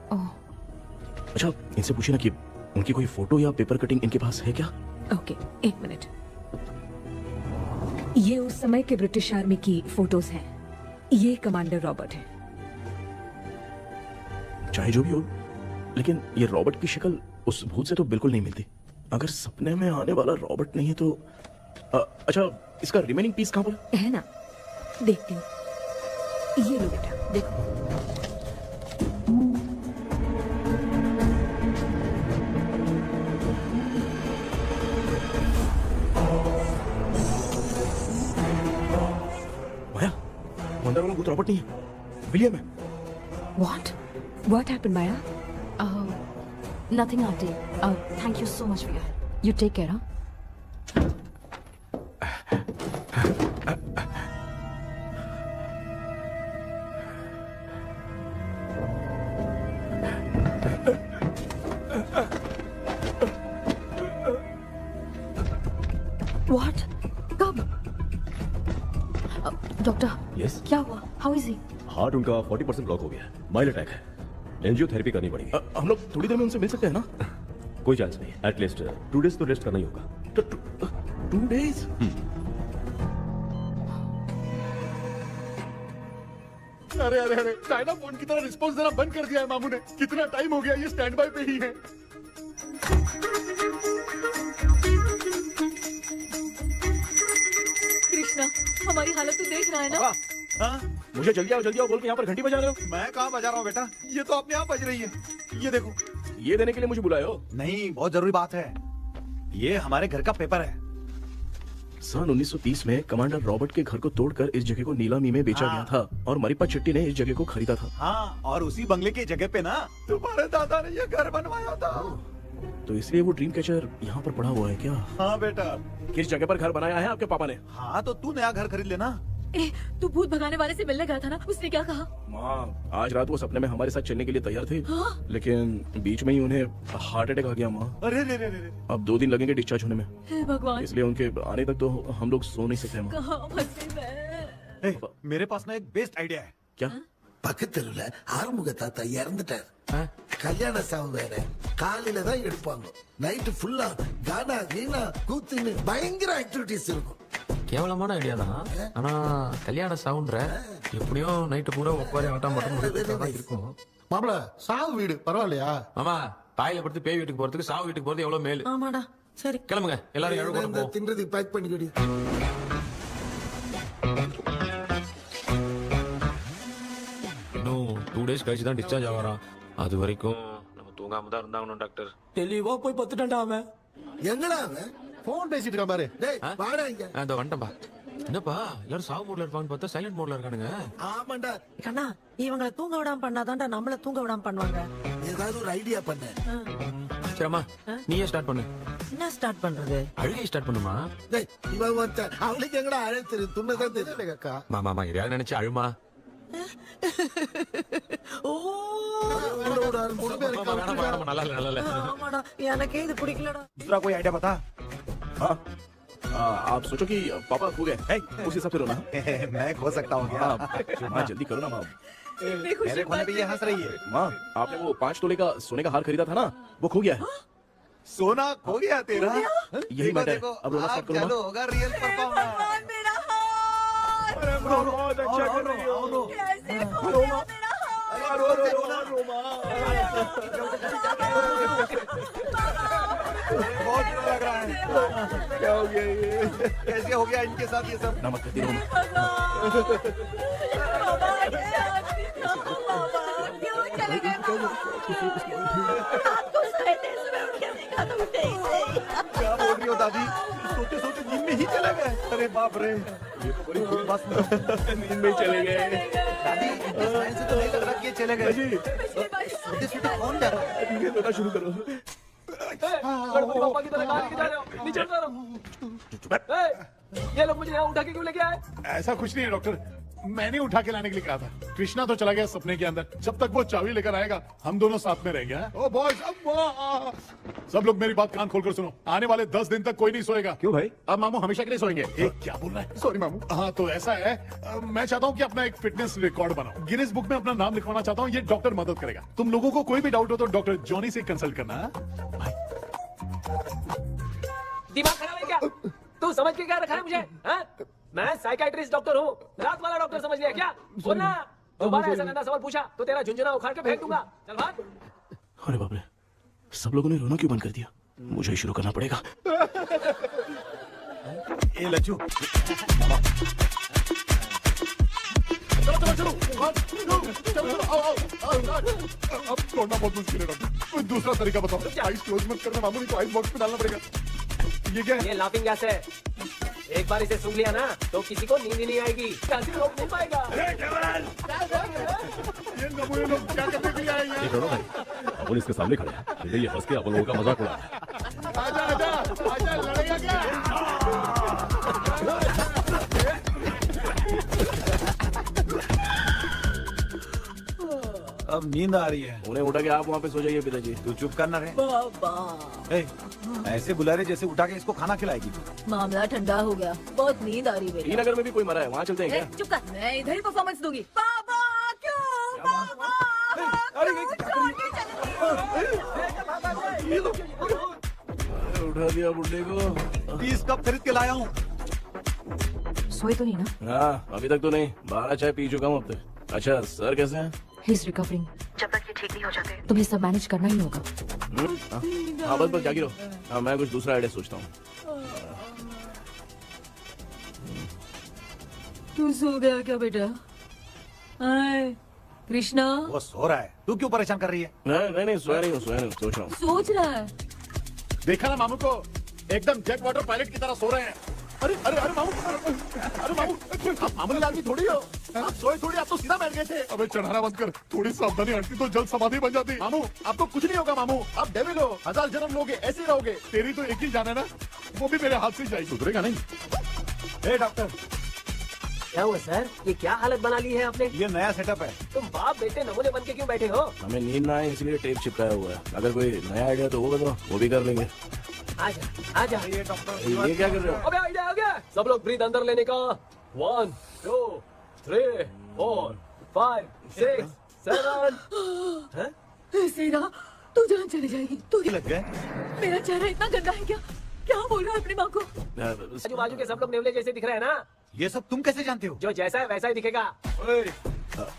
अच्छा इनसे पूछिए ना कि उनकी कोई फोटो या पेपर कटिंग इनके पास है क्या? ओके, एक मिनट। ये उस समय के ब्रिटिश आर्मी की फोटोज हैं। ये कमांडर रॉबर्ट है। चाहे जो भी हो, लेकिन ये रॉबर्ट की शक्ल उस भूत से तो बिल्कुल नहीं मिलती। अगर सपने में आने वाला रॉबर्ट नहीं है तो अच्छा इसका रिमेनिंग पीस कहाँ पर है? ना देखती हूँ। ये लो बेटा, देखो। माया, अंदर वाला भूत रॉबर्ट नहीं है, विलियम है। What happened, Maya? Nothing aunty, thank you so much for your help. You take care. What? कब? डॉक्टर, यस, क्या हुआ? How is he? हार्ट उनका 40% ब्लॉक हो गया है, माइल्ड अटैक है, एंजियोथेरेपी करनी पड़ेगी। हम लोग थोड़ी देर में उनसे मिल सकते हैं ना? कोई चांस नहीं, एटलीस्ट 2 डेज तो रेस्ट करना ही होगा। 2 डेज? अरे अरे अरे, चाइना फोन की तरह रिस्पॉन्स देना बंद कर दिया है मामू ने। कितना टाइम हो गया, ये स्टैंड बाय पे ही है। कृष्णा, हमारी हालत तो देख रहा है ना? हाँ? मुझे जल्दी आओ बोल के यहाँ पर घंटी बजा रहे हो। मैं कहाँ बजा रहा हूँ बेटा, ये तो अपने आप बज रही है। ये देखो। ये देने के लिए मुझे बुलाए हो? नहीं, बहुत जरूरी बात है। ये हमारे घर का पेपर है। सन 1930 में कमांडर रॉबर्ट के घर को तोड़कर इस जगह को नीलामी में बेचा गया था और मरिप्पा चिट्टी ने इस जगह को खरीदा था। हाँ, और उसी बंगले की जगह पे ना तुम्हारे दादा ने ये घर बनवाया था। तो इसलिए वो ड्रीम कैचर यहाँ पर पड़ा हुआ है क्या? हाँ बेटा। किस जगह पर घर बनाया है आपके पापा ने? हाँ, तो तू नया घर खरीद लेना। तू भूत भगाने वाले से मिलने गया था ना, उसने क्या कहा? माँ, आज रात वो सपने में हमारे साथ चलने के लिए तैयार थे। हाँ? लेकिन बीच में ही उन्हें हार्ट अटैक आ गया माँ। अरे रे रे रे। अब 2 दिन लगेंगे डिस्चार्ज होने में। हे भगवान, इसलिए उनके आने तक तो हम लोग सो नहीं सकते माँ। कहाँ फंसे मैं? मेरे पास ना एक बेस्ट आइडिया है। क्या? பக்கத்துல ஆறுமுக தாத்தா இறந்துட்டார். கல்யாண சாவு வேற, காலையில தான் எடுப்பாங்க. நைட்டு ஃபுல்லா கானா கீனா கூத்துன்னு பயங்கர ஆக்டிவிட்டிஸ் இருக்கும். கேவலமான ஐடியா தான், ஆனா கல்யாண சாவுன்ற எப்படியோ நைட்டு பூரா உட்காரி ஆட்டம் மட்டும் இருக்கும். மாப்பிள, சாவு வீடு பரவாயில்லையா? மாமா, பாயில படுத்து பேய் வீட்டுக்கு போறதுக்கு சாவு வீட்டுக்கு போறது எவ்வளவு மேல். ஆமாடா, சரி கிளம்புங்க, எல்லாரும் எழுபோம் போ. தின்றதுக்கு பேக் பண்ணிக்கடி. இன்னும் 2 days கழிச்சு தான் டிஸ்சார்ஜ் ஆவாராம். அது வரைக்கும் நம்ம தூங்காம தான் இருந்தாகணும் டாக்டர். தெளிவா போய் பத்துட்டான்டா அவன். எங்கடா அவன்? போன் பேசிட்டு இருக்கான் பாரு. டேய் வாடா இங்க. அந்த வந்துட்டம்பா. என்னப்பா எல்லாரும் சாவு மோட்ல இருப்பாங்கன்னு பார்த்தா சைலண்ட் மோட்ல இருக்கானுங்க. ஆமாண்டா. கண்ணா, இவங்களை தூங்க விடாம பண்ணாதான்டா நம்மள தூங்க விடாம பண்ணுவாங்க. ஏதாவது ஒரு ஐடியா பண்ணு. சரிம்மா, நீயே ஸ்டார்ட் பண்ணு. என்ன ஸ்டார்ட் பண்றது? அழுகை ஸ்டார்ட் பண்ணுமா? டேய் இவன் ஒருத்தன், அவளுக்கு எங்கடா அழகு தெரியும்? துண்ணதான் தெரியல அக்கா. மாமா எதையாவது நினைச்சு அழுமா. ஆமாடா, எனக்கே இது பிடிக்கலடா. दूसरा कोई आइडिया बता। हाँ, आप सोचो कि पापा खो गए, उस हिसाब से रोना। मैं खो सकता हूँ क्या? माँ जल्दी करो ना माँ। मेरे खोने पे ये हंस रही है। माँ, आपने वो 5 तोले का सोने का हार खरीदा था ना, वो खो गया है। सोना खो गया तेरा? यही मैटर है। अब रोना स्टार्ट करो माँ। होगा रियल परफॉर्मेंस। मेरा हाथ! अरे बहुत अच्छा कर रही हो। कैसे खो गया मेरा हाथ? बहुत बुरा लग रहा है। क्या हो गया ये? कैसे हो गया इनके साथ ये सब? नमक करती रहो। क्यों चले गए? आपको सोते सुबह उठ के देखा तो उठे ही नहीं। क्या बोल रही हो दादी? सोते सोते नींद में ही चले गए? अरे बाप रे, ये तो बड़ी बुरी बात है। नींद में चले गए। दादी, इस लाइन से तो नहीं लग रहा कि ये चले गए। सोते सोते कौन जा रहा है? ठीक है, रोना शुरू करो। गणपति पापा की तरह कहाँ लेके जा रहे हो? नीचे उतारो। ये लोग मुझे यहाँ उठा के क्यों लेके आए? ऐसा कुछ नहीं है डॉक्टर, मैंने उठा के लाने के लिए कहा था। कृष्णा तो चला गया सपने के अंदर, जब तक वो चाबी लेकर आएगा हम दोनों साथ में रहेंगे। ओ बॉयज, सब लोग मेरी बात कान खोलकर सुनो। आने वाले 10 दिन तक कोई नहीं सोएगा। क्यों भाई? अब मामू हमेशा के लिए सोएंगे। क्या बोल रहा है? सॉरी मामू। हाँ तो ऐसा है, मैं चाहता हूँ कि अपना एक फिटनेस रिकॉर्ड बनाओ, गिनीज बुक में अपना नाम लिखवाना चाहता हूँ। ये डॉक्टर मदद करेगा। तुम लोगों को कोई भी डाउट हो तो डॉक्टर जॉनी से कंसल्ट करना। दिमाग खराब है क्या? तू समझ के क्या रखा है मुझे? हाँ? मैं साइकाइट्रिस्ट डॉक्टर हूँ, रात वाला डॉक्टर समझ लिया क्या? बोलना, दोबारा ऐसा गंदा सवाल पूछा तो तेरा झुंझुना उखाड़ के फेंक दूंगा। चल भाग। अरे बाप रे, सब लोगों ने रोना क्यों बंद कर दिया? मुझे ही शुरू करना पड़ेगा। ए लज्जू, अब छोड़ना बहुत मुश्किल है डॉक्टर, कोई दूसरा तरीका बताओ। आइस क्लोज मत करना मामू, नहीं तो आइस बॉक्स में डालना पड़ेगा। ये क्या है? ये लाफिंग गैस है। एक बार इसे सूंघ लिया ना तो किसी को नींद ही नहीं आएगी, हंसी रोक नहीं पाएगा। ये नमूने लोग क्या करने के लिए आए हैं? ये छोड़ो भाई, अपन इसके सामने खड़े हैं, बेटे ये हंस के अपन लोगों का मजाक उड़ा रहा है। आजा आजा आजा, लड़ेगा क्या? अब नींद आ रही है। उन्हें उठा के आप वहाँ पे सो जाइए पिताजी। तू चुप करना रे। ए, ऐसे बुला रहे जैसे उठा के इसको खाना खिलाएगी तू। मामला ठंडा हो गया, बहुत नींद आ रही है। नगर में भी कोई मरा है, वहाँ चलते हैं क्या? चुप कर, मैं इधर ही परफॉर्मेंस दूंगी। पापा क्यों? पापा उठा दिया बुड्ढे को। 30 कप खरीद के लाया हूँ। सोए तो नहीं ना? हाँ अभी तक तो नहीं, 12 चाय पी चुका हूँ अब तक। अच्छा सर कैसे हैं? He is recovering. जब तक ये ठीक नहीं हो जाते तुम्हें सब मैनेज करना ही होगा। हाँ बस जागी रहो। हाँ मैं कुछ दूसरा आइडिया सोचता हूँ। तू सो गया क्या बेटा? आए, कृष्णा वो सो रहा है, तू क्यों परेशान कर रही है? नहीं सोया नहीं हूँ, सोच रहा हूँ। सोच रहा है। देखा ना मामू को, एकदम जेट वाटर पायलट की तरह सो रहे हैं। अरे अरे अरे मामू, अरे मामू, आप मामूली आदमी थोड़ी हो, आप सोए थोड़ी, आप तो सीधा बैठ गए थे। अबे चढ़ाना बंद कर, थोड़ी सावधानी हटती तो जल्द समाधि बन जाती। मामू आपको कुछ नहीं होगा मामू, आप डेविल हो, 1000 जन्म लोगे, ऐसे ही रहोगे। तेरी तो एक ही जान है ना, वो भी मेरे हाथ से जाएगी। सुधरेगा नहीं। ए डॉक्टर, क्या हुआ सर? ये क्या हालत बना ली है आपने? ये नया सेटअप है। तुम बाप बेटे नमूने बन के क्यों बैठे हो? हमें नींद ना आए इसलिए टेप चिपकाया हुआ है। अगर कोई नया आइडिया तो वो बताओ, वो भी कर लेंगे। आजा आजा। ये डॉक्टर ये क्या कर रहे हो? अबे आइडिया आ गया। सब लोग ब्रीथ अंदर लेने का। 1 2 3 4 5 6 7। सीधा तू जान चली जाएगी। तू लग गए। मेरा चेहरा इतना गंदा है क्या? क्या बोल रहा है अपनी माँ को? आजू बाजू के सब लोग नेवले जैसे दिख रहे हैं ना। ये सब तुम कैसे जानते हो? जो जैसा है वैसा ही दिखेगा।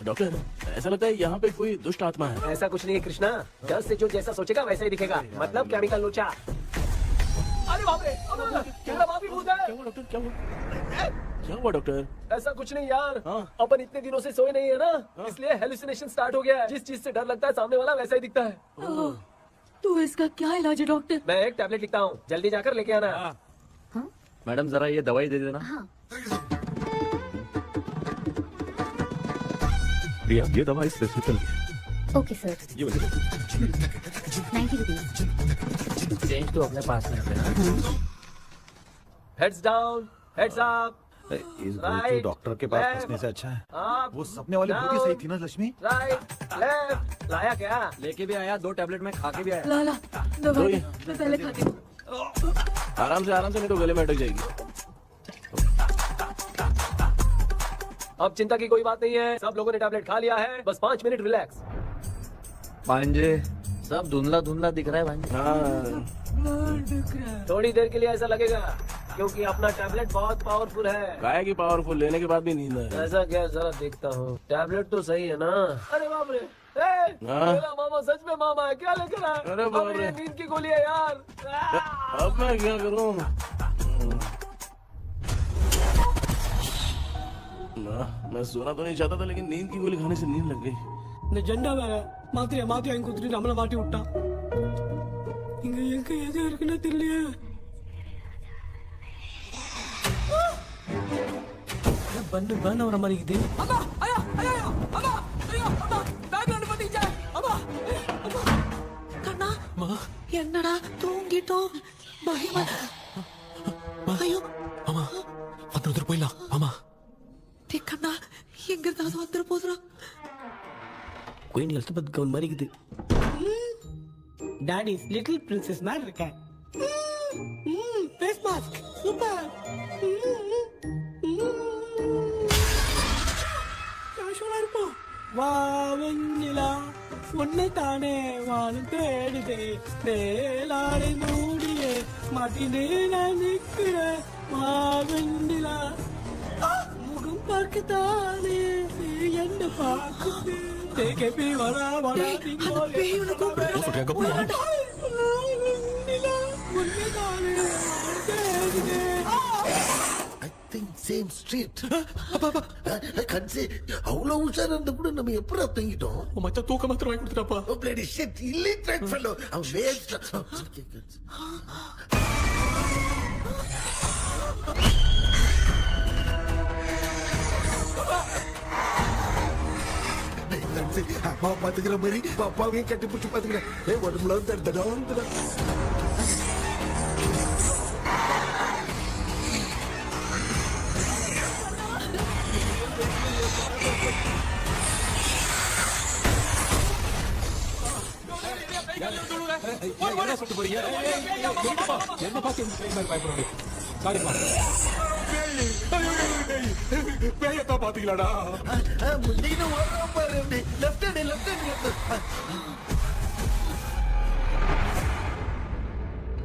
डॉक्टर ऐसा लगता है यहाँ पे कोई दुष्ट आत्मा है। ऐसा कुछ नहीं है कृष्णा, डर से जो जैसा सोचेगा वैसा ही दिखेगा। मतलब केमिकल लोचा। अरे बाप रे, मेरा बाप ही भूत है। क्या हुआ डॉक्टर? क्या हुआ डॉक्टर? ऐसा कुछ नहीं यार, अपन इतने दिनों से सोए नहीं है ना, इसलिए हेलुसिनेशन स्टार्ट हो गया है। जिस चीज से डर लगता है सामने वाला वैसा ही दिखता है। तो इसका क्या इलाज है डॉक्टर? मैं एक टैबलेट लिखता हूँ, जल्दी जाकर लेके आना। मैडम जरा ये दवाई दे देना। प्रिया ये दवा इस प्रिस्क्रिप्शन की है। Okay sir. ये वाली। 90 रुपीज। चेंज तो अपने पास में है। Heads down, heads up. इस भूत डॉक्टर के पास फंसने से अच्छा है। वो सपने वाली भूत ही सही थी ना लक्ष्मी? Right left. लाया क्या? लेके भी आया, 2 टैबलेट में खा के भी आया। ला दवा दे, मैं पहले खाती हूँ। आराम से नहीं तो गले में अटक जाएगी। अब चिंता की कोई बात नहीं है, सब लोगों ने टैबलेट खा लिया है। बस 5 मिनट रिलैक्स। भांजे सब धुंधला धुंधला दिख रहा है भांजे। थोड़ी देर के लिए ऐसा लगेगा क्योंकि अपना टैबलेट बहुत पावरफुल है। गाय की पावरफुल लेने के बाद भी नींद है। ऐसा क्या? जरा देखता हूँ, टैबलेट तो सही है ना? अरे बाप रे, मेरा मामा सच में मामा है। क्या लेकर आया? अरे बाप रे, ये नींद की गोली है यार। अब मैं क्या करूँ? मैं सोना तो नहीं चाहता था, लेकिन नींद की गोली खाने से नींद लग गई। నిజంగా మాత్రం ఆయన కుదిరి నమ్మల మాటి ఉంటా ఇంకా ఏదో ఇరుకున్నా తెలియ ಬಂದು ಅವರ ಮನೆಗಿದೆ. கண்ணா என்னடா தூங்கிட்டோம். பயமா? ஐயோ ஆமா வந்துட்டு போயிடலாம். ஆமா கண்ணா எங்க இருந்தாலும் வந்துட போதுரா. குயின் எலிசபெத் கவுன் மாதிரி இருக்குது. டாடி லிட்டில் பிரின்சஸ் மாதிரி இருக்கேன். Face mask super. கேஷுவலா இருப்போம். வா வெண்ணிலா உன்னை தானே வானம் தேடுதே வேளாரை மூடியே மாட்டினே நான் நிற்கிறேன். வா வெண்ணிலா முகம் பார்க்கத்தானே என்ன பார்க்குது. சேம் ஸ்ட்ரீட் கன்சி அவ்வளவு உஷாரா இருந்த கூட நம்ம எப்படா தூங்கிட்டோம்? மச்சா தூக்க மாத்திரம் வாங்கி கொடுத்துட்டாப்பா. ஓ பிளடி ஷிட் இல்லிட்ரேட் ஃபெல்லோ. அவன் வேஸ்ட். பேசு அம்மா பாத்துக்கிற மாதிரி அப்பாவையும் கட்டி பிடிச்சி பாத்துக்கிறேன் உடம்புல தடுத்தடா என்ன சொல்லிட்டு போறீங்க என்ன பார்த்து பயப்படுறீங்க சாரிப்பா பேயத்தா பாத்தீங்களாடா நீங்க ஓடுறோம் பாரு லெஃப்ட்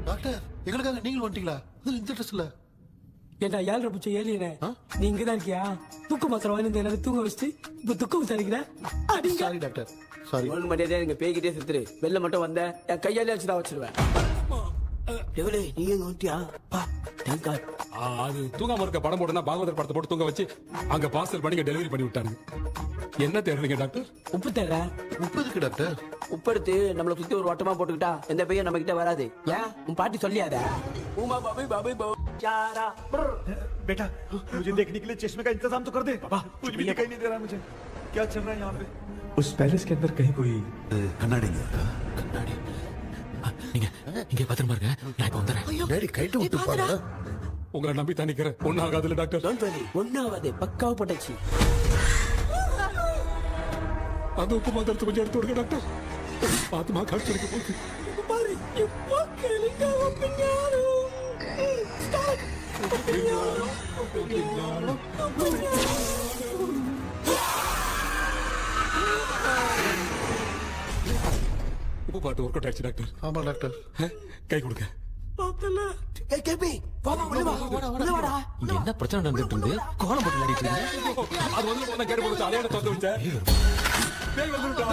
டாக்டர் எங்களுக்காக நீங்களும் வந்துட்டீங்களா இந்த ட்ரெஸ்ல ஏண்டா 7:30 பூச்சி ஏறினே நீ இங்கதான் இருக்கியா தூக்க மாத்திரம் வாங்கி எல்லாரும் தூங்க வச்சுட்டு இப்ப துக்கம் விசாரிக்கிறேன் சாரி டாக்டர் சாரி ஒழுங்கு மரியாதையா எங்க பேய்கிட்டே செத்துரு வெளில மட்டும் வந்த என் கையாலே வச்சுதான் வச்சிருவேன் எவ்வளவு நீங்க எங்க வந்துட்டியா பா தேங்க் காட் அது தூங்காம இருக்க படம் போடுனா பாகவதர் படத்தை போட்டு தூங்க வச்சு அங்க பார்சல் பண்ணி டெலிவரி பண்ணி விட்டாங்க என்ன தேடுறீங்க டாக்டர் உப்பு தேட உப்பு இருக்கு டாக்டர் உப்பு எடுத்து நம்மளை சுத்தி ஒரு வட்டமா போட்டுக்கிட்டா எந்த பையன் நம்ம கிட்ட வராது ஏன் உன் பாட்டி சொல்லியாத உமா பாபி பாபி चारा बेटा मुझे देखने के लिए चश्मे का इंतजाम तो कर दे पापा कुछ भी दिखाई नहीं दे रहा मुझे क्या चल रहा है यहाँ पे उस पैलेस के अंदर कहीं कोई கண்ணாடி நீங்க இங்க பத்திரமா இருங்க நான் இப்ப வந்துறேன் டேடி கைட்டு விட்டு பாரு உங்களை நம்பி தான் நிக்கிறேன் ஒன்னும் ஆகாதுல்ல டாக்டர் ஒன்னாவது பக்காவ பட்டுச்சு அந்த உப்பு மாத்திரத்தை கொஞ்சம் எடுத்து விடுங்க டாக்டர் பாத்துமா காட்சி எடுக்க போகுது பாரு இப்போ கேளுங்க ஒப்பிኛரு உப்பு பாட்டு ஒர்க் அவுட் ஆயிடுச்சு டாக்டர் ஆமா டாக்டர் கை கொடுங்க என்ன பிரச்சனை நடந்துட்டு இருந்து கோலம் போட்டு நடிட்டு இருக்கு அது வந்து போன கேட்டு போட்டு அலையாட தந்து வச்சேன் பேய் வந்துட்டா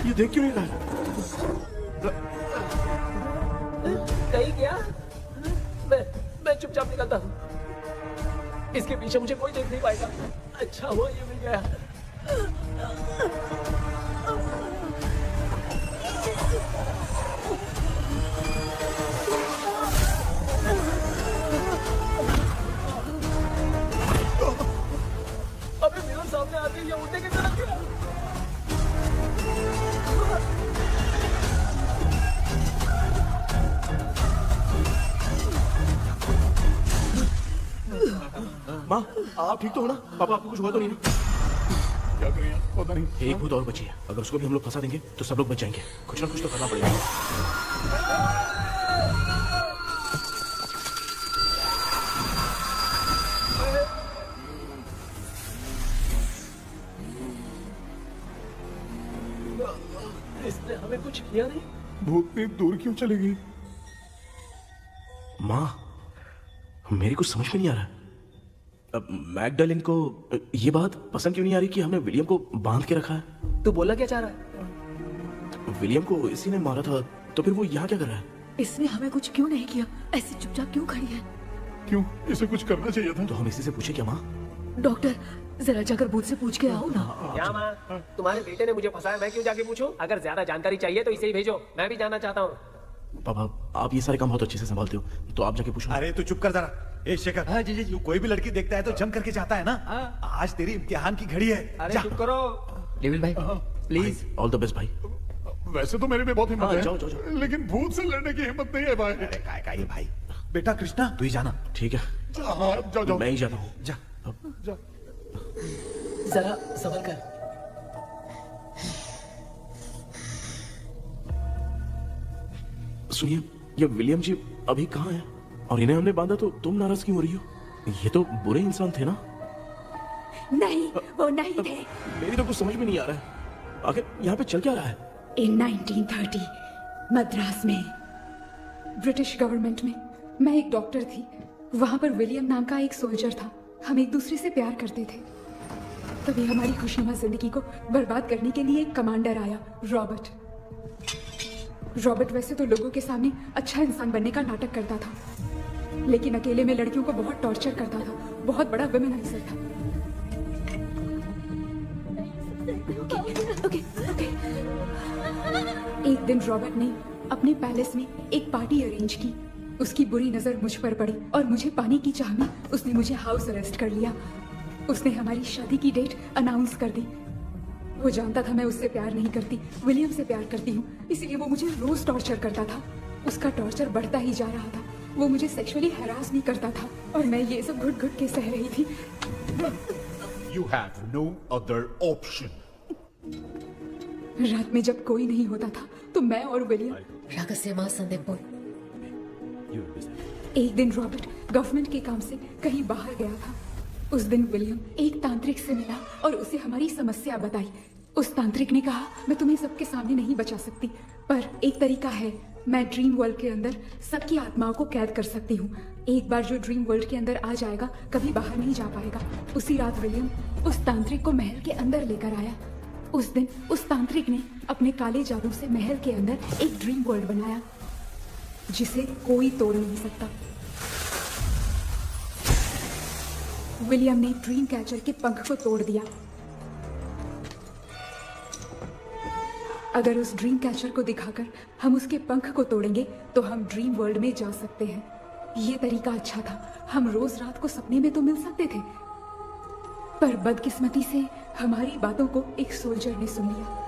ये देख क्यों नहीं रहा कहीं गया मैं चुपचाप निकलता हूँ इसके पीछे मुझे कोई देख नहीं पाएगा अच्छा हुआ ये मिल गया अबे मेरे सामने आते ही ये उठने की तरफ गया माँ आप ठीक तो हो ना पापा आपको कुछ हुआ तो नहीं ना क्या करें पता नहीं एक भूत और बची है अगर उसको भी हम लोग फंसा देंगे तो सब लोग बच जाएंगे कुछ ना कुछ तो करना पड़ेगा इसने हमें कुछ किया नहीं भूतनी दूर क्यों चली गई माँ मेरी कुछ समझ में नहीं आ रहा अब मैगडालिन को ये बात पसंद क्यों नहीं आ रही कि हमने विलियम को बांध के रखा है तू बोला क्या चाह रहा है विलियम को इसी ने मारा था तो फिर वो यहाँ क्या कर रहा है इसने हमें कुछ क्यों नहीं किया ऐसे चुपचाप क्यों खड़ी है क्यों इसे कुछ करना चाहिए था तो हम इसी से पूछे क्या माँ डॉक्टर जरा जाकर भूत से पूछ के आओ ना क्या माँ तुम्हारे बेटे ने मुझे फंसाया मैं क्यों जाके पूछूं अगर ज्यादा जानकारी चाहिए तो इसे ही भेजो मैं भी जानना चाहता हूँ पापा आप ये सारे काम बहुत अच्छे से संभालते हो तो आप जाके पूछो अरे तू चुप कर जरा ए शेखर हाँ जी तू कोई भी लड़की देखता है तो जम करके चाहता है ना आज तेरी इम्तिहान की घड़ी है अरे चुप करो लेविल भाई प्लीज ऑल द बेस्ट भाई वैसे तो मेरे में बहुत हिम्मत हाँ, है जाओ, जाओ, जाओ। लेकिन भूत से लड़ने की हिम्मत नहीं है भाई का ये भाई बेटा कृष्णा तू ही जाना ठीक है हाँ, जाओ जाओ मैं ही जाता हूँ जा जा जरा सबर कर सुनिए ये विलियम जी अभी कहाँ है और इन्हें हमने बांधा तो तुम नाराज क्यों हो रही हो ये तो बुरे इंसान थे ना नहीं वो नहीं थे मेरी तो कुछ समझ में नहीं आ रहा है आखिर यहाँ पे चल क्या रहा है इन 1930 मद्रास में ब्रिटिश गवर्नमेंट में मैं एक डॉक्टर थी। वहां पर विलियम नाम का एक सोल्जर था। हम एक दूसरे से प्यार करते थे। तभी हमारी खुशनुमा जिंदगी को बर्बाद करने के लिए एक कमांडर आया, रॉबर्ट। रॉबर्ट वैसे तो लोगों के सामने अच्छा इंसान बनने का नाटक करता था, लेकिन अकेले में लड़कियों को बहुत टॉर्चर करता था। बहुत बड़ा वुमेनाइजर था। ओके। एक दिन रॉबर्ट ने अपने पैलेस में एक पार्टी अरेंज की। उसकी बुरी नजर मुझ पर पड़ी और मुझे पाने की चाह में उसने मुझे हाउस अरेस्ट कर लिया। उसने हमारी शादी की डेट अनाउंस कर दी। वो जानता था मैं उससे प्यार नहीं करती, विलियम से प्यार करती हूँ, इसलिए वो मुझे रोज टॉर्चर करता था। उसका टॉर्चर बढ़ता ही जा रहा था। वो मुझे सेक्सुअली हैरास भी करता था और मैं ये सब घुट घुट के सह रही थी। You have no other option. रात में जब कोई नहीं होता था तो मैं और विलियम एक दिन रॉबर्ट गवर्नमेंट के काम से कहीं बाहर गया था। उस दिन विलियम एक तांत्रिक से मिला और उसे हमारी समस्या बताई। उस तांत्रिक ने कहा, मैं तुम्हें सबके सामने नहीं बचा सकती, पर एक तरीका है। मैं ड्रीम वर्ल्ड के अंदर सबकी आत्माओं को कैद कर सकती हूँ। एक बार जो ड्रीम वर्ल्ड के अंदर आ जाएगा कभी बाहर नहीं जा पाएगा। उसी रात विलियम उस तांत्रिक को महल के अंदर लेकर आया। उस दिन उस तांत्रिक ने अपने काले जादू से महल के अंदर एक ड्रीम वर्ल्ड बनाया जिसे कोई तोड़ नहीं सकता। विलियम ने ड्रीम कैचर के पंख को तोड़ दिया। अगर उस ड्रीम कैचर को दिखाकर हम उसके पंख को तोड़ेंगे तो हम ड्रीम वर्ल्ड में जा सकते हैं। ये तरीका अच्छा था। हम रोज रात को सपने में तो मिल सकते थे, पर बदकिस्मती से हमारी बातों को एक सोल्जर ने सुन लिया।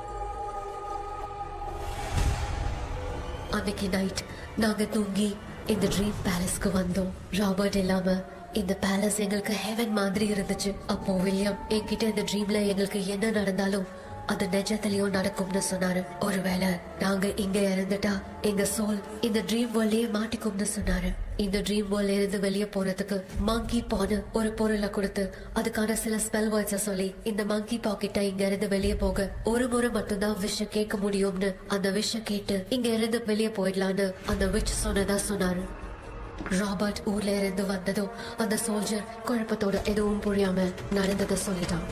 அன்னைக்கு நைட் நாங்க தூங்கி இந்த ட்ரீம் பேலஸ்க்கு வந்தோம். ராபர்ட் இல்லாம இந்த பேலஸ் எங்களுக்கு ஹெவன் மாதிரி இருந்துச்சு. அப்போ வில்லியம் என்கிட்ட இந்த ட்ரீம்ல எங்களுக்கு என்ன நடந்தாலும் அது நிஜத்திலயும் நடக்கும்னு சொன்னாரு. ஒருவேளை நாங்க இங்க இறந்துட்டா எங்க சோல் இந்த ட்ரீம் வேர்ல்ட்லயே மாட்டிக்கும்னு சொன்னாரு. இந்த ட்ரீம் வேர்ல்ட்ல இருந்து வெளியே போறதுக்கு மங்கி பான்னு ஒரு பொருளை கொடுத்து அதுக்கான சில ஸ்பெல் வேர்ட்ஸை சொல்லி இந்த மங்கி பாக்கெட்டை இங்க இருந்து வெளியே போக ஒரு முறை மட்டும்தான் விஷ கேட்க முடியும்னு அந்த விஷ கேட்டு இங்க இருந்து வெளியே போயிடலான்னு அந்த விச் சொன்னதா சொன்னாரு. ராபர்ட் ஊர்ல இருந்து வந்ததும் அந்த சோல்ஜர் குழப்பத்தோட எதுவும் புரியாம நடந்ததை சொல்லிட்டான்.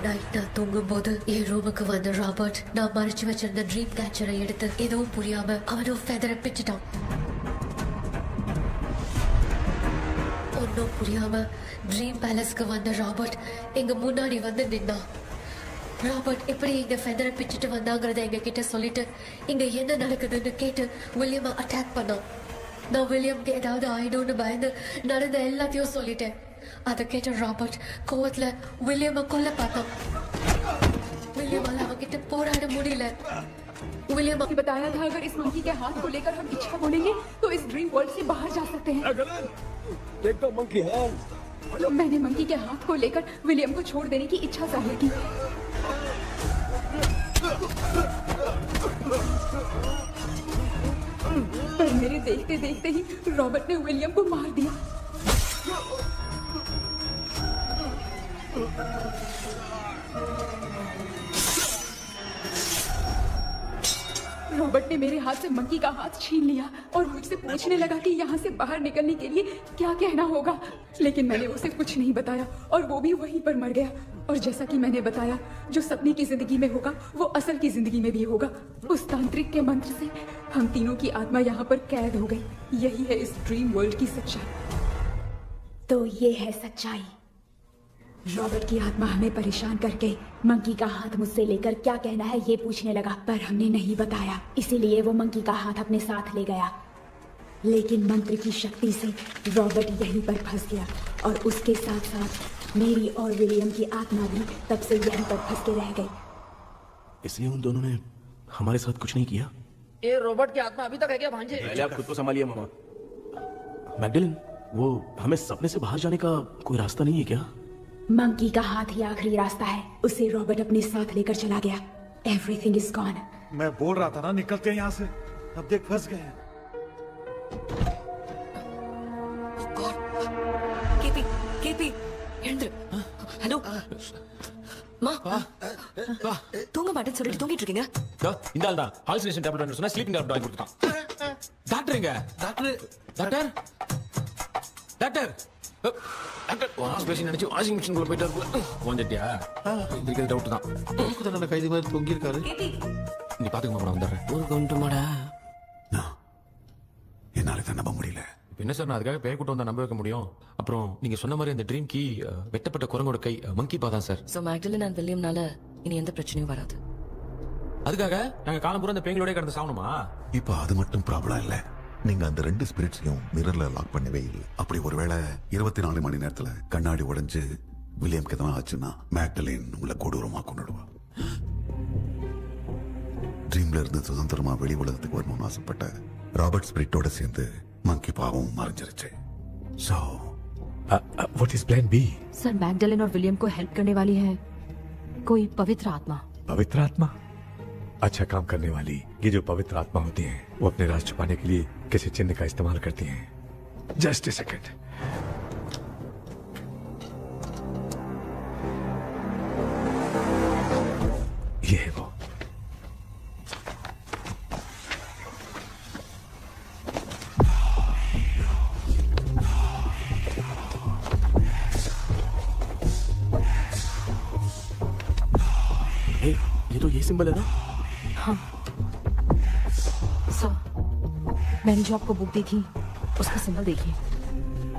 நைட் நான் தூங்கும் போது என் ரூமுக்கு வந்த ராபர்ட் நான் மறைச்சு வச்சிருந்த ட்ரீம் கேச்சரை எடுத்து எதுவும் புரியாம அவனும் ஃபெதரை பிச்சுட்டான். ஒன்னும் புரியாம ட்ரீம் பேலஸ்க்கு வந்த ராபர்ட் எங்க முன்னாடி வந்து நின்னான். ராபர்ட் எப்படி எங்க ஃபெதரை பிச்சுட்டு வந்தாங்கிறத எங்க கிட்ட சொல்லிட்டு இங்க என்ன நடக்குதுன்னு கேட்டு வில்லியமை அட்டாக் பண்ணான். நான் வில்லியம்க்கு ஏதாவது ஆயிடும்னு பயந்து நடந்த எல்லாத்தையும் சொல்லிட்டேன். அதை கேட்ட ராபர்ட் கோவத்துல வில்லியமை கொல்ல பார்த்தான். विलियम அவங்கிட்ட போராட முடியல. विलियम ने बताया था अगर इस मंकी के हाथ को लेकर हम इच्छा बोलेंगे तो इस ड्रीम वर्ल्ड से बाहर जा सकते हैं। देख तो मंकी हैंड। मैंने मंकी के हाथ को लेकर विलियम को छोड़ देने की इच्छा जाहिर की। पर मेरे देखते देखते ही रॉबर्ट ने विलियम को मार दिया। रॉबर्ट ने मेरे हाथ से मंकी का हाथ छीन लिया और मुझसे पूछने लगा कि यहाँ से बाहर निकलने के लिए क्या कहना होगा, लेकिन मैंने उसे कुछ नहीं बताया और वो भी वहीं पर मर गया। और जैसा कि मैंने बताया, जो सपने की जिंदगी में होगा वो असल की जिंदगी में भी होगा। उस तांत्रिक के मंत्र से हम तीनों की आत्मा यहाँ पर कैद हो गई। यही है इस ड्रीम वर्ल्ड की सच्चाई। तो ये है सच्चाई। रॉबर्ट की आत्मा हमें परेशान करके मंकी का हाथ मुझसे लेकर क्या कहना है ये पूछने लगा, पर हमने नहीं बताया, इसीलिए वो मंकी का हाथ अपने साथ ले गया। लेकिन मंत्र की शक्ति से रॉबर्ट यहीं पर फंस गया और उसके साथ साथ मेरी और विलियम की आत्मा भी तब से यहीं पर फंस के रह गई। इसलिए उन दोनों ने हमारे साथ कुछ नहीं किया। ये रॉबर्ट की आत्मा अभी तक है क्या भांजे? पहले आप खुद को संभालिए मामा। मैगडलिन, वो हमें सपने से बाहर जाने का कोई रास्ता नहीं है क्या? मंकी का हाथ ही आखिरी रास्ता है। उसे रॉबर्ट अपने साथ लेकर चला गया। Everything is gone. मैं बोल रहा था ना निकलते हैं यहाँ से। अब देख फंस गए हैं। केपी, केपी, हेलो, தூங்க மாட்டேன்னு சொல்லிட்டு தூங்கிட்டு இருக்கீங்க. இந்த ஆள் தான் ஹாலுசினேஷன் டேப்லெட் வேணும் சொன்னா ஸ்லீப்பிங் டேப்லெட் வாங்கி கொடுத்தான். டாக்டர் எங்க? Doctor doctor doctor doctor wash basin நினைச்சு வாஷிங் மிஷின் குள்ள போயிட்டாரு. கொஞ்சட்டியா இதுக்கு டவுட் தான். தூக்குதல கைதி மாதிரி தொங்கி இருக்காரு. நீ பாத்துக்க மாமா, வந்துடுறேன். ஊருக்கு வந்துட்டுமாடா? என்னால இதை நம்ப முடியல. என்ன சார், நான் அதுக்காக பேய் கூட்டம் வந்தா நம்ப வைக்க முடியும்? அப்புறம் நீங்க சொன்ன மாதிரி அந்த ட்ரீம் கீ வெட்டப்பட்ட குரங்கோட கை மங்கி பாதான் சார். சோ மேக்டலின் அண்ட் வில்லியம்னால இனி எந்த பிரச்சனையும் வராது. அதுக்காக நாங்க காலம் பூரா அந்த பேய்களோட கடந்து சாவணுமா? இப்போ அது மட்டும் ப்ராப்ளம் இல்ல. நீங்க அந்த 2 ஸ்பிரிட்ஸையும் மிரர்ல லாக் பண்ணவே இல்லை. அப்படி ஒருவேளை 24 மணி நேரத்துல கண்ணாடி உடைஞ்சு வில்லியம்க்கு எதனா ஆச்சுன்னா மேக்டலின் உங்களை கொடூரமா கொண்டுடுவா. ட்ரீம்ல இருந்து சுதந்திரமா வெளி உலகத்துக்கு வரணும்னு ஆசைப்பட்ட ராபர்ட் ஸ்பிரிட்டோட சேர்ந்து மங்கி பாவம் மறைஞ்சிருச்சு. So, what is plan B? Sir Magdalene और विलियम को हेल्प करने वाली है कोई पवित्र आत्मा. पवित्र आत्मा? अच्छा काम करने वाली ये जो पवित्र आत्मा होती हैं, वो अपने राज छुपाने के लिए किसी चिन्ह का इस्तेमाल करती हैं. Just a second. ये है वो. ये तो ये सिंबल है ना? हाँ सर, मैंने जो आपको बुक दी थी उसका सिंबल देखिए.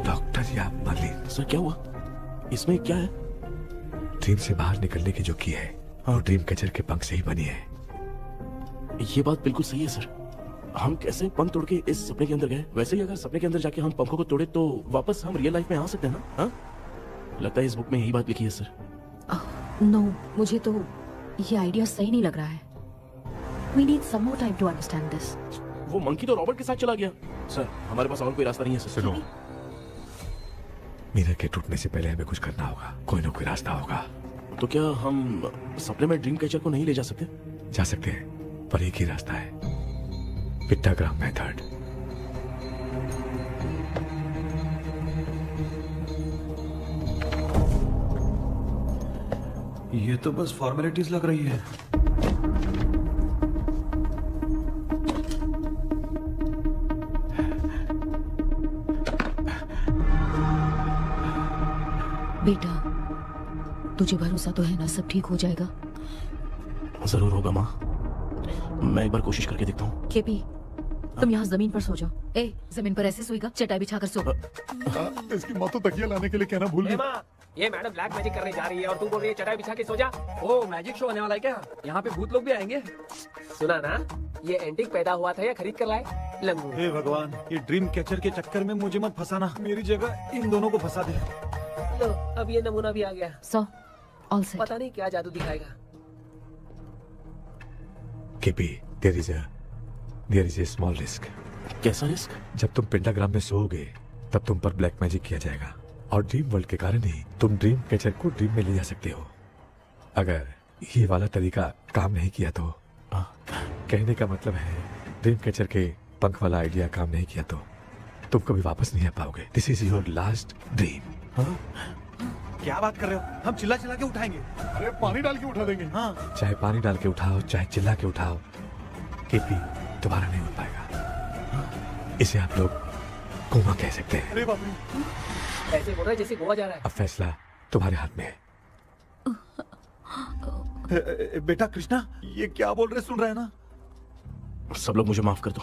डॉक्टर या मार्लिन, सर क्या हुआ? इसमें क्या है? ड्रीम से बाहर निकलने की जो की है वो ड्रीम कैचर के पंख से ही बनी है. ये बात बिल्कुल सही है सर. हम कैसे पंख तोड़ के इस सपने के अंदर गए, वैसे ही अगर सपने के अंदर जाके हम पंखों को तोड़े तो वापस हम रियल लाइफ में आ सकते हैं ना? हाँ? लगता है इस बुक में यही बात लिखी है सर. नो, मुझे तो ये आइडिया सही नहीं लग रहा है. We need some more time to understand this. वो मंकी तो रॉबर्ट के साथ चला गया. सर हमारे पास और कोई रास्ता नहीं है सर. सुनो, मिरर के टूटने से पहले हमें कुछ करना होगा. कोई ना कोई रास्ता होगा. तो क्या हम सपने में ड्रीम कैचर को नहीं ले जा सकते? जा सकते हैं, पर एक ही रास्ता है, पिक्टाग्राम मेथड. ये तो बस फॉर्मेलिटीज लग रही है. बेटा, तुझे भरोसा तो है ना सब ठीक हो जाएगा? जरूर होगा माँ. मैं एक बार कोशिश करके देखता हूँ. केपी, तुम यहाँ जमीन पर सो जाओ. ए, जमीन पर ऐसे सोएगा, चटाई बिछाकर सो. इसकी माँ तो तकिया लाने के लिए कहना भूल गई. ये मैडम ब्लैक मैजिक करने जा रही है और तू बोल रही है चटाई बिछा के सो जा. ओ मैजिक शो होने वाला है क्या? यहाँ पे भूत लोग भी आएंगे. सुना ना, ये एंटीक पैदा हुआ था या खरीद कर लाए? लंगू. हे भगवान, ये ड्रीम कैचर के चक्कर में मुझे मत फंसाना. मेरी जगह इन दोनों को फंसा दे. लो, अब ये नमूना भी आ गया. So all set. पता नहीं क्या जादू दिखाएगा. KP, there is a small risk. कैसा रिस्क? जब तुम पेंटाग्राम में सोओगे तब तुम पर ब्लैक मैजिक किया जाएगा और ड्रीम वर्ल्ड के कारण ही तुम ड्रीम कैचर को ड्रीम में ले जा सकते हो. अगर ये वाला तरीका काम नहीं किया तो, कहने का मतलब है ड्रीम कैचर के पंख वाला आइडिया काम नहीं किया तो तुम कभी वापस नहीं आ पाओगे. This is your last dream. क्या बात कर रहे हो? हम चिल्ला चिल्ला के उठाएंगे. अरे पानी डाल के उठा देंगे. हाँ. चाहे पानी डाल के उठाओ, चाहे चिल्ला के उठाओ, केपी दोबारा नहीं उठ पाएगा. इसे आप लोग कोमा कह सकते हैं. अरे बाप रे. ऐसे बोल रहा है जैसे गोवा जा रहा है. अब फैसला तुम्हारे हाथ में है. बेटा कृष्णा, ये क्या बोल रहे सुन रहे हैं ना? सब लोग मुझे माफ कर दो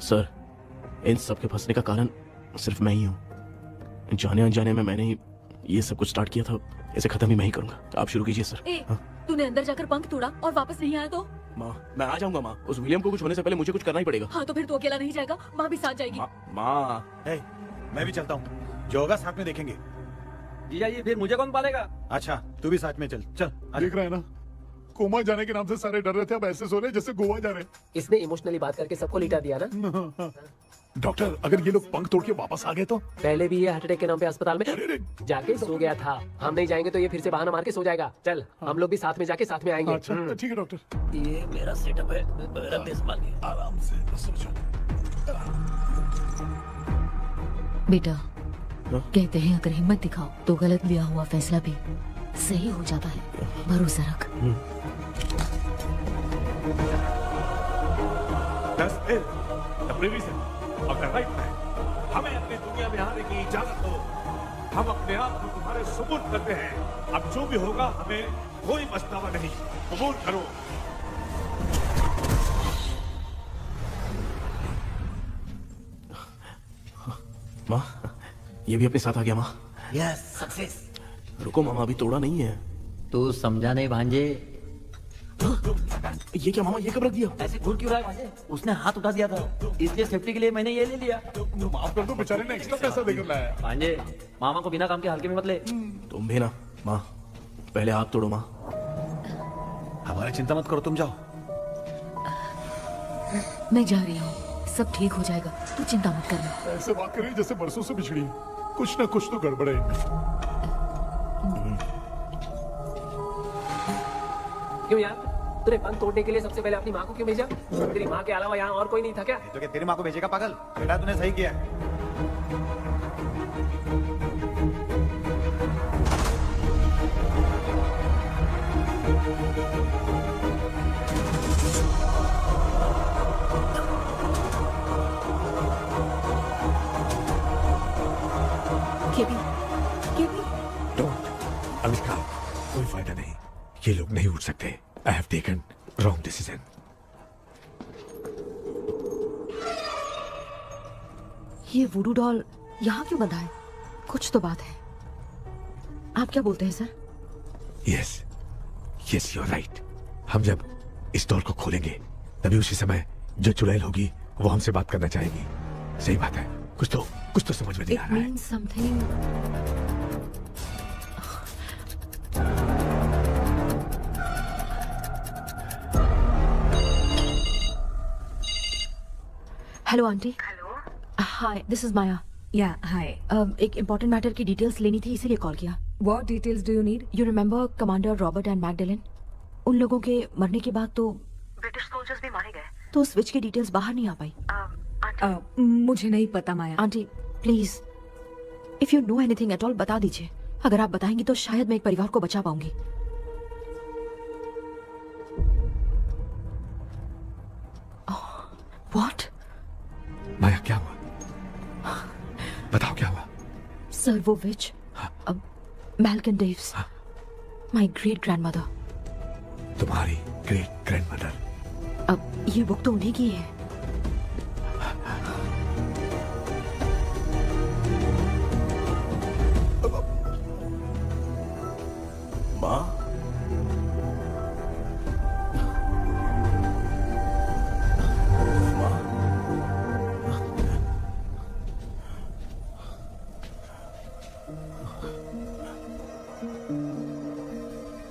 सर. इन सब के फंसने का कारण सिर्फ मैं ही हूँ. जाने अनजाने में मैंने ही ये सब कुछ स्टार्ट किया था. इसे खत्म ही मैं ही करूंगा. आप शुरू कीजिए सर. तूने अंदर जाकर पंख तोड़ा और वापस नहीं आया तो? माँ, मैं आ जाऊंगा माँ. उस विलियम को कुछ होने से पहले मुझे कुछ करना ही पड़ेगा. हाँ तो फिर तू अकेला नहीं जाएगा, माँ भी साथ जाएगी. माँ, मैं भी चलता हूँ. जो होगा साथ में देखेंगे. जीजा जी, फिर मुझे कौन पालेगा? अच्छा, तू भी साथ में चल. चल देख रहा है ना, कोमा जाने के नाम से सारे डर रहे थे, अब ऐसे सो रहे जैसे गोवा जा रहे. इसने इमोशनली बात करके सबको लिटा दिया ना. डॉक्टर, अगर ये लोग पंख तोड़ के वापस आ गए तो? पहले भी ये हार्ट अटैक के नाम पे अस्पताल में जाके सो गया था. हम नहीं जाएंगे तो ये फिर से बहाना मार के सो जाएगा. चल, हम लोग भी साथ में जाके साथ में आएंगे. अच्छा, ठीक है डॉक्टर. ये मेरा सेटअप है, रख दे संभाल के. आराम से सो जाओ. बेटा, कहते हैं अगर हिम्मत दिखाओ तो गलत लिया हुआ फैसला भी सही हो जाता है, भरोसा रख। हमें अपनी दुनिया में आने की इजाजत दो। हम अपने आप को तुम्हारे सुपुर्द करते हैं। अब जो भी होगा हमें कोई पछतावा नहीं। कबूल करो। माँ, ये भी अपने साथ आ गया माँ। Yes, success. रुको मामा, अभी तोड़ा नहीं है। तू समझा नहीं भांजे। ये क्या मामा, ये कब रख दिया? ऐसे घूर क्यों रहा है भांजे? उसने हाथ उठा दिया था, इसलिए सेफ्टी के लिए मैंने ये ले लिया। माफ कर दो, बेचारे ने एक्स्ट्रा पैसा देकर लाया है। भांजे, मामा को बिना काम के हल्के में मत ले। तुम भी ना माँ, पहले हाथ तोड़ो माँ। हमारी चिंता मत करो, तुम जाओ। मैं जा रही हूँ, सब ठीक हो जाएगा, तू चिंता मत करना। ऐसे बात करिए जैसे बरसों से बिछड़ी। कुछ ना कुछ तो गड़बड़ है इनमें। क्यों यार, तूने बंद तोड़ने के लिए सबसे पहले अपनी माँ को क्यों भेजा? तेरी माँ के अलावा यहाँ और कोई नहीं था क्या? तो क्या तेरी माँ को भेजेगा पागल? बेटा तूने सही किया। अनुष्का, कोई फायदा नहीं, ये लोग नहीं उठ सकते। I have taken wrong decision. ये वुडू डॉल यहाँ क्यों बंधा है? कुछ तो बात है। आप क्या बोलते हैं sir? Yes yes, you are right. हम जब इस डॉल को खोलेंगे तभी उसी समय जो चुड़ैल होगी वो हमसे बात करना चाहेगी। सही बात है, कुछ तो समझ में नहीं आ रहा है। It means something. Hello aunty. Hello, hi, this is Maya. Yeah hi. एक इम्पोर्टेंट मैटर की डिटेल्स लेनी थी, इसीलिए कॉल किया। What details do you need? You remember commander Robert and Magdalene? उन लोगों के मरने के बाद तो ब्रिटिश सोल्जर्स भी मारे गए, तो स्विच की डिटेल्स बाहर नहीं आ पाई। मुझे नहीं पता Maya. Aunty please, if you know anything at all बता दीजिए। अगर आप बताएंगी तो शायद मैं एक परिवार को बचा पाऊंगी। व्हाट? माया, क्या हुआ? बताओ क्या हुआ? सर वो विच, मैल्कन डेव्स, माय ग्रेट ग्रैंडमदर। तुम्हारी ग्रेट ग्रैंडमदर? अब ये बुक तो उन्हीं की है। माँ,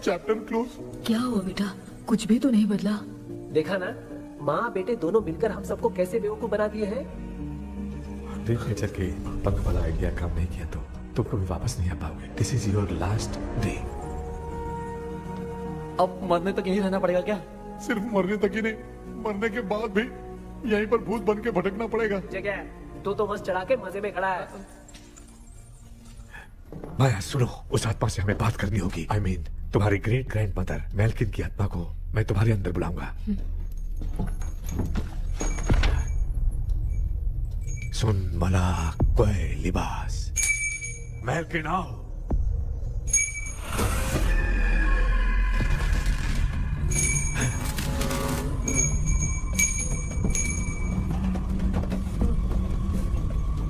चैप्टर क्लोज। क्या हुआ बेटा? कुछ भी तो नहीं बदला। देखा ना, माँ बेटे दोनों मिलकर हम सबको कैसे बेवकूफ बना दिए हैं। ड्रीम कैचर के पंख वाला आइडिया काम नहीं किया तो तुम कभी वापस नहीं आ पाओगे। This is your last day. अब मरने तक यहीं रहना पड़ेगा क्या? सिर्फ मरने तक ही नहीं, मरने के बाद भी यहीं पर भूत बन के भटकना पड़ेगा। जगह तो मस्त चढ़ा के मजे में खड़ा है। माया सुनो, उस आत्मा से हमें बात करनी होगी। आई मीन तुम्हारी ग्रेट ग्रैंड मदर मैल्किन की आत्मा को मैं तुम्हारे अंदर बुलाऊंगा। सुन मला कोई लिबास, मैल्किन आओ।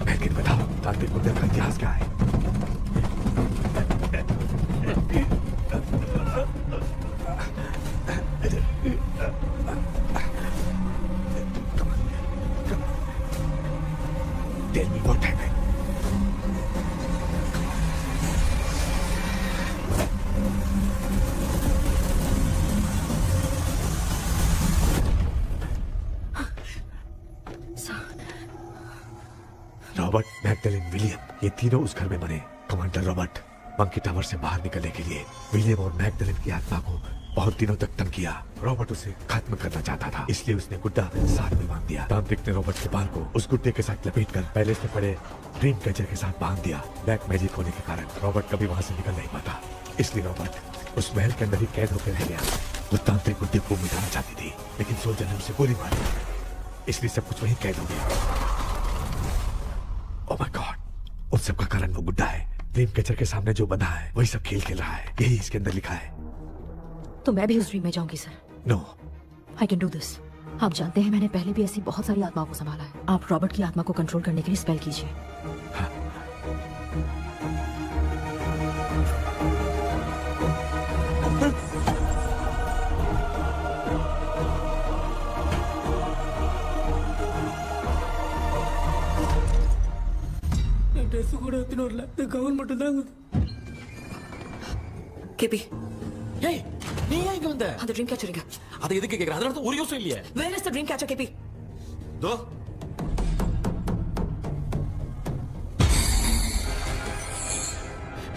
मैल्किन बताओ, तांत्रिक मुद्दे का इतिहास क्या है? Tell me what happened. Robert, Magdalene, William, ये तीनों उस घर में मरे। कमांडर रॉबर्ट मंकी टावर से बाहर निकलने के लिए विलियम और मैगडेलिन की आत्मा को बहुत दिनों तक तंग किया। रॉबर्ट उसे खत्म करना चाहता था, इसलिए उसने गुड्डा साथ में बांध दिया। तांत्रिक ने रॉबर्ट के बाल को उस गुड्डे के साथ लपेटकर पैलेस में पड़े ड्रीम कैचर के साथ बांध दिया। ब्लैक मैजिक होने के कारण रॉबर्ट कभी वहां से निकल नहीं पाता। इसलिए रॉबर्ट उस महल के अंदर ही कैद होकर रह गया। वो तांत्रिक बुद्धि को मिटाना चाहती थी, लेकिन सोल्जर ने उसे गोली मारी, इसलिए सब कुछ वहीं कैद हो गया। ओह माय गॉड, उन सब का कारण वो गुड्डा है। ड्रीम कैचर के सामने जो बंधा है वही सब खेल खेल रहा है, यही इसके अंदर लिखा है। तो मैं भी उस ड्रीम में जाऊंगी sir. No, I can do this. आप जानते हैं मैंने पहले भी ऐसी बहुत सारी आत्माओं को संभाला है। आप रॉबर्ट की आत्मा को कंट्रोल करने के लिए स्पेल कीजिए। ட்ரெஸ் கூட எடுத்துன்னு வரல, இந்த கவுன் மட்டும் தான். கேபி, ஏய் நீ ஏன் இங்க வந்த? அந்த ட்ரீம் கேச்சருங்க. அதை எதுக்கு கேக்குற? அதனால ஒரு யோசனை இல்லையே. Where is the dream catcher, கேபி? Though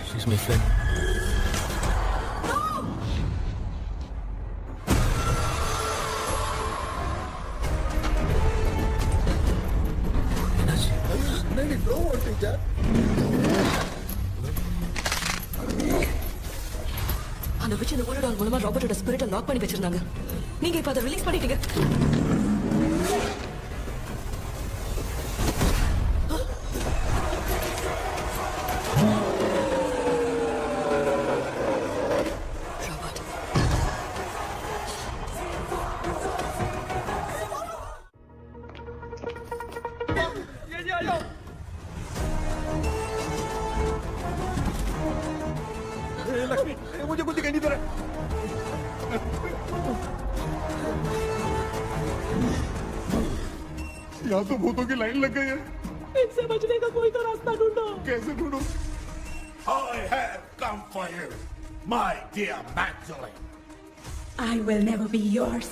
she's my friend. नहीं फ्लो टीचर அந்த விட்ச் இந்த ஊரோட மூலமா ராபர்ட்டோட ஸ்பிரிட்டை லாக் பண்ணி வச்சிருந்தாங்க. நீங்க இப்ப அதை ரிலீஸ் பண்ணிட்டீங்க. लक्ष्मी, मुझे कुछ दिखाई नहीं दे रहा। यहाँ तो भूतों की लाइन लग गई है। इनसे बचने का कोई तो रास्ता ढूंढो। कैसे ढूंढो? I have come for you, my dear Magdalene. I will never be yours.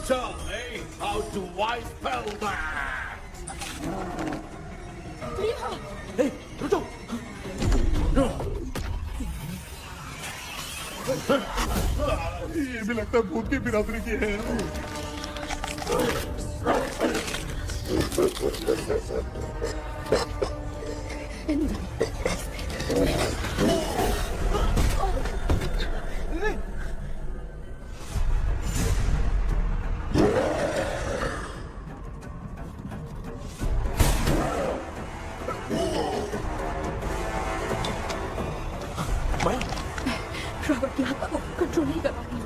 Tell me how to I spell that. Hey, रुको। ये भी लगता है भूत की बिरादरी की है। रॉबर्ट की आत्मा को कंट्रोल नहीं कर पा रही।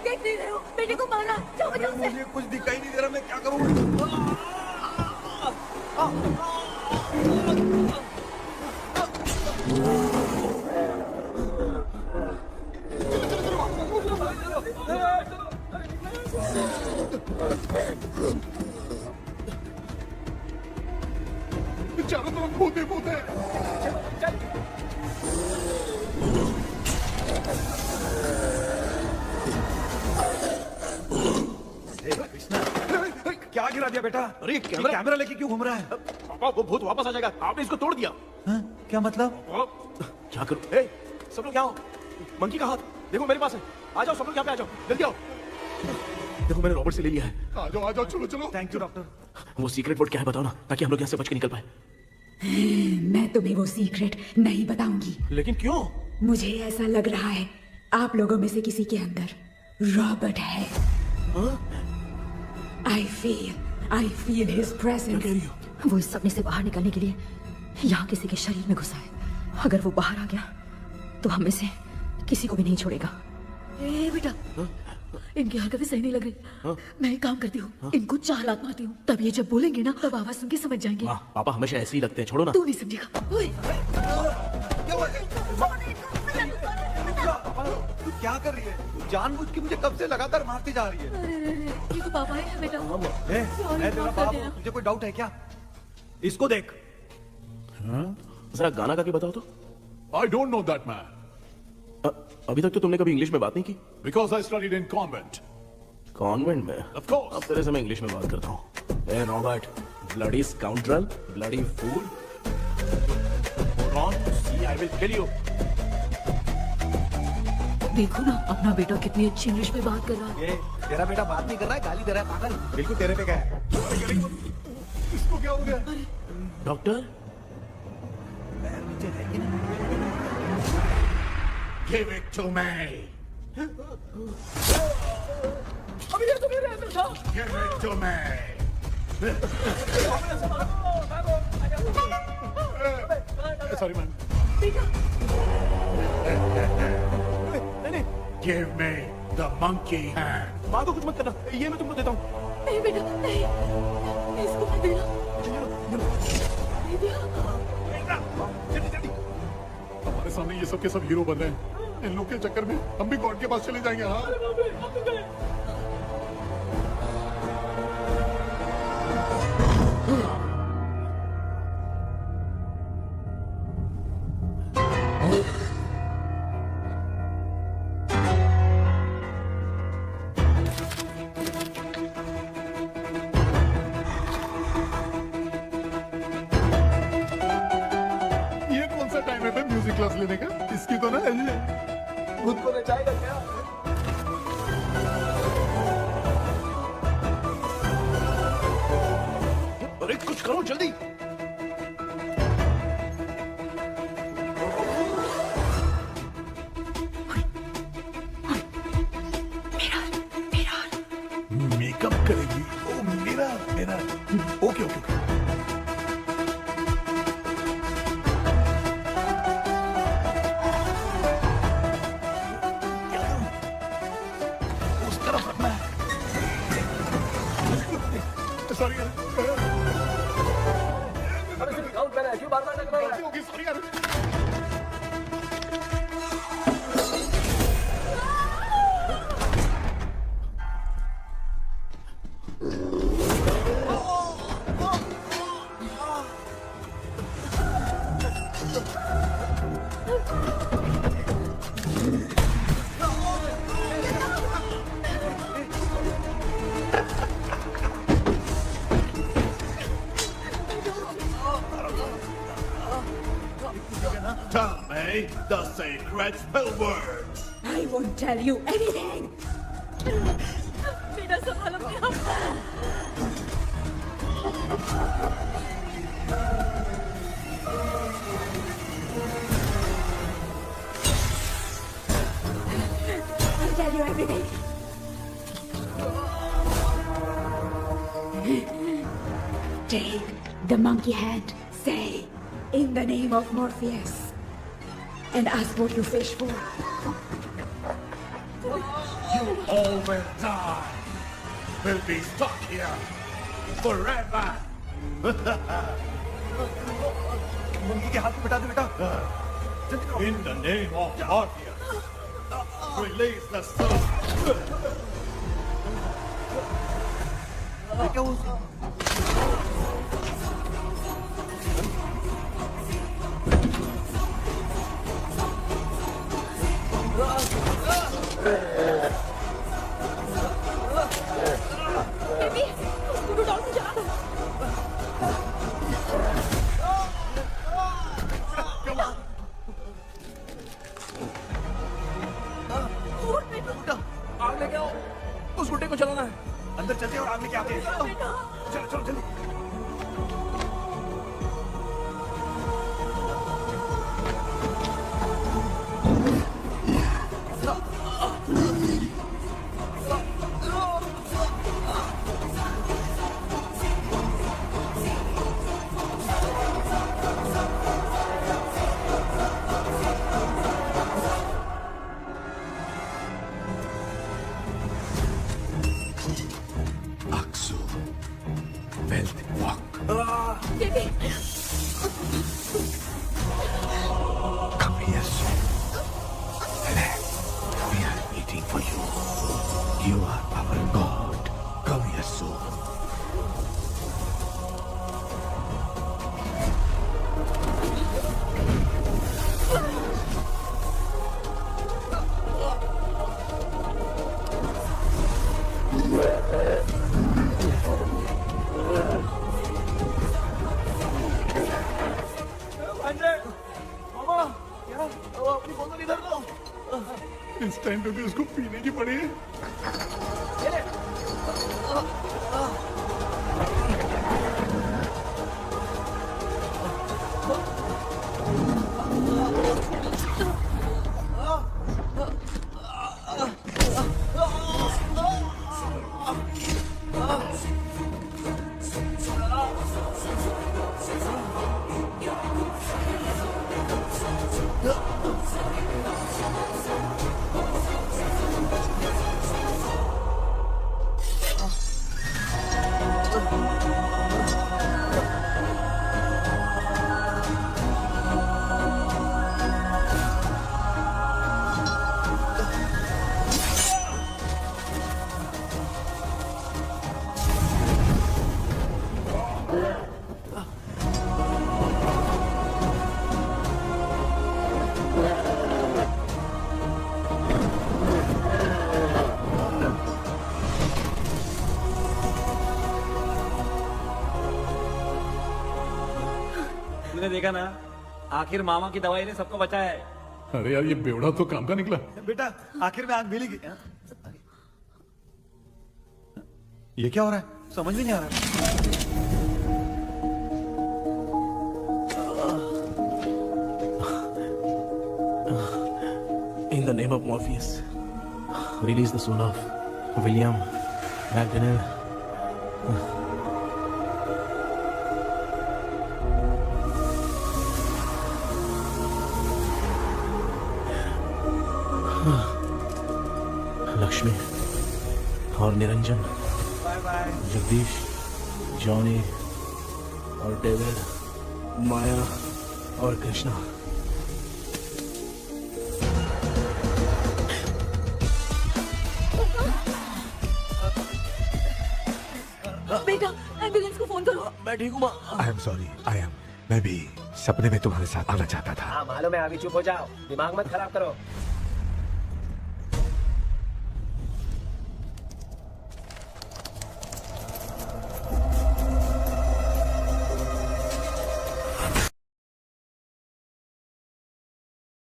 देख नहीं रहे हो, बेटे को मारा। जाओ बचाओ उसे। मुझे कुछ दिखाई नहीं दे रहा, मैं क्या करूँ? चारों तरफ भूत ही भूत है। क्या गिरा दिया बेटा? अरे कैमरा लेके क्यों घूम रहा है? पापा वो भूत वापस आ जाएगा, आपने इसको तोड़ दिया। क्या मतलब? क्या करूं? ए, सब लोग यहाँ आओ। मंकी का हाथ देखो मेरे पास है। आ जाओ सब लोग यहाँ पे, आ जाओ जल्दी आओ। देखो मैंने रॉबर्ट से ले लिया है। आ जाओ चलो चलो। Thank you doctor. वो सीक्रेट वर्ड क्या है बताओ ना, ताकि हम लोग यहाँ से बच के निकल पाए। मैं तुम्हें वो सीक्रेट नहीं बताऊंगी। लेकिन क्यों? मुझे ऐसा लग रहा है आप लोगों में से किसी के अंदर रॉबर्ट है। I feel his presence. वो इस सपने से बाहर निकलने के लिए यहाँ किसी के शरीर में घुसा है। अगर वो बाहर आ गया तो हम में से किसी को भी नहीं छोड़ेगा। ए बेटा, इनकी हरकतें सही नहीं लग रही। मैं एक काम करती हूँ, इनको 4 लात मारती हूँ, तब ये जब बोलेंगे ना तब आवाज सुन के समझ जाएंगे। पापा हमेशा ऐसे ही लगते हैं, छोड़ो ना। तू नहीं समझेगा। ओए, तू क्या कर रही है? जानबूझ के मुझे कब से लगातार मारती जा रही है। ये तो पापा है बेटा। मैं तेरा बाप हूँ, तुझे कोई डाउट है क्या? इसको देख। जरा गाना गा के बताओ तो। I don't know that man. अभी तक तो तुमने कभी इंग्लिश में बात नहीं की। Because I studied in convent. Convent में? Of course. अब तेरे से मैं इंग्लिश में बात करता हूँ। ए Robert, bloody scoundrel, bloody fool. I will kill you. देखो ना अपना बेटा कितनी अच्छी इंग्लिश में बात कर रहा है। ये तेरा बेटा बात नहीं कर रहा है, गाली दे रहा है पागल। बिल्कुल तेरे पे क्या है? इसको क्या हो गया? Doctor Give it to me. अभी ये तो मेरे अंदर था। Give it to me. Sorry man. Give me the monkey hand. माँ को कुछ मत करना, ये मैं तुमको देता हूँ। नहीं बेटा नहीं, इसको मत देना। नहीं दिया। हमारे सामने ये सब के सब हीरो बन रहे हैं। इन लोग के चक्कर में हम भी गॉड के पास चले जाएंगे। हाँ ये कौन सा टाइम है बे म्यूजिक क्लास लेने का? इसकी तो ना खुद को नचाएगा क्या? अरे कुछ करो जल्दी। मेकअप करेगी। ओ मेरा मेरा ओके ओके ओके। उस तरफ रखना है। सॉरी यार। अरे सिर्फ गाउन पहना है, क्यों बार-बार टकरा रहा है? ओके सॉरी यार। Tell me the secret spell words. I won't tell you anything. बेटा संभाल अपने आप को। I'll tell you everything. Take the monkey hand. Say, in the name of Morpheus, and ask what you fish for. You all will die. We'll be stuck here forever. Monkey के हाथ में बिठा दे बेटा। In the name of Morpheus, release the soul. क्या वो? Baby, उसको doll में चला दो। आग लेके आओ, उस गुड्डे को चलाना है। अंदर चलते हैं और आग लेके आते हैं। चलो चलो जल्दी। Aksu, Wealth Walk. Baby, Come here soon. Relax. We are waiting for you. You are our God. Come here soon. मामा इधर लो। इस टाइम पे भी उसको पीने की पड़ी है। तुमने देखा ना, आखिर मामा की दवाई ने सबको बचाया है। अरे यार ये बेवड़ा तो काम का निकला। बेटा आखिर में आग मिलेगी। ये क्या हो रहा है? समझ में नहीं आ रहा। In the name of Morpheus, release the soul of William Magdalene. Lakshmi और निरंजन, जगदीश, जॉनी और डेविड, माया और कृष्णा। बेटा एम्बुलेंस को फोन करो। मैं ठीक हूँ। आई एम सॉरी, मैं भी सपने में तुम्हारे साथ आना चाहता था। हाँ मालूम है, अभी चुप हो जाओ, दिमाग मत खराब करो।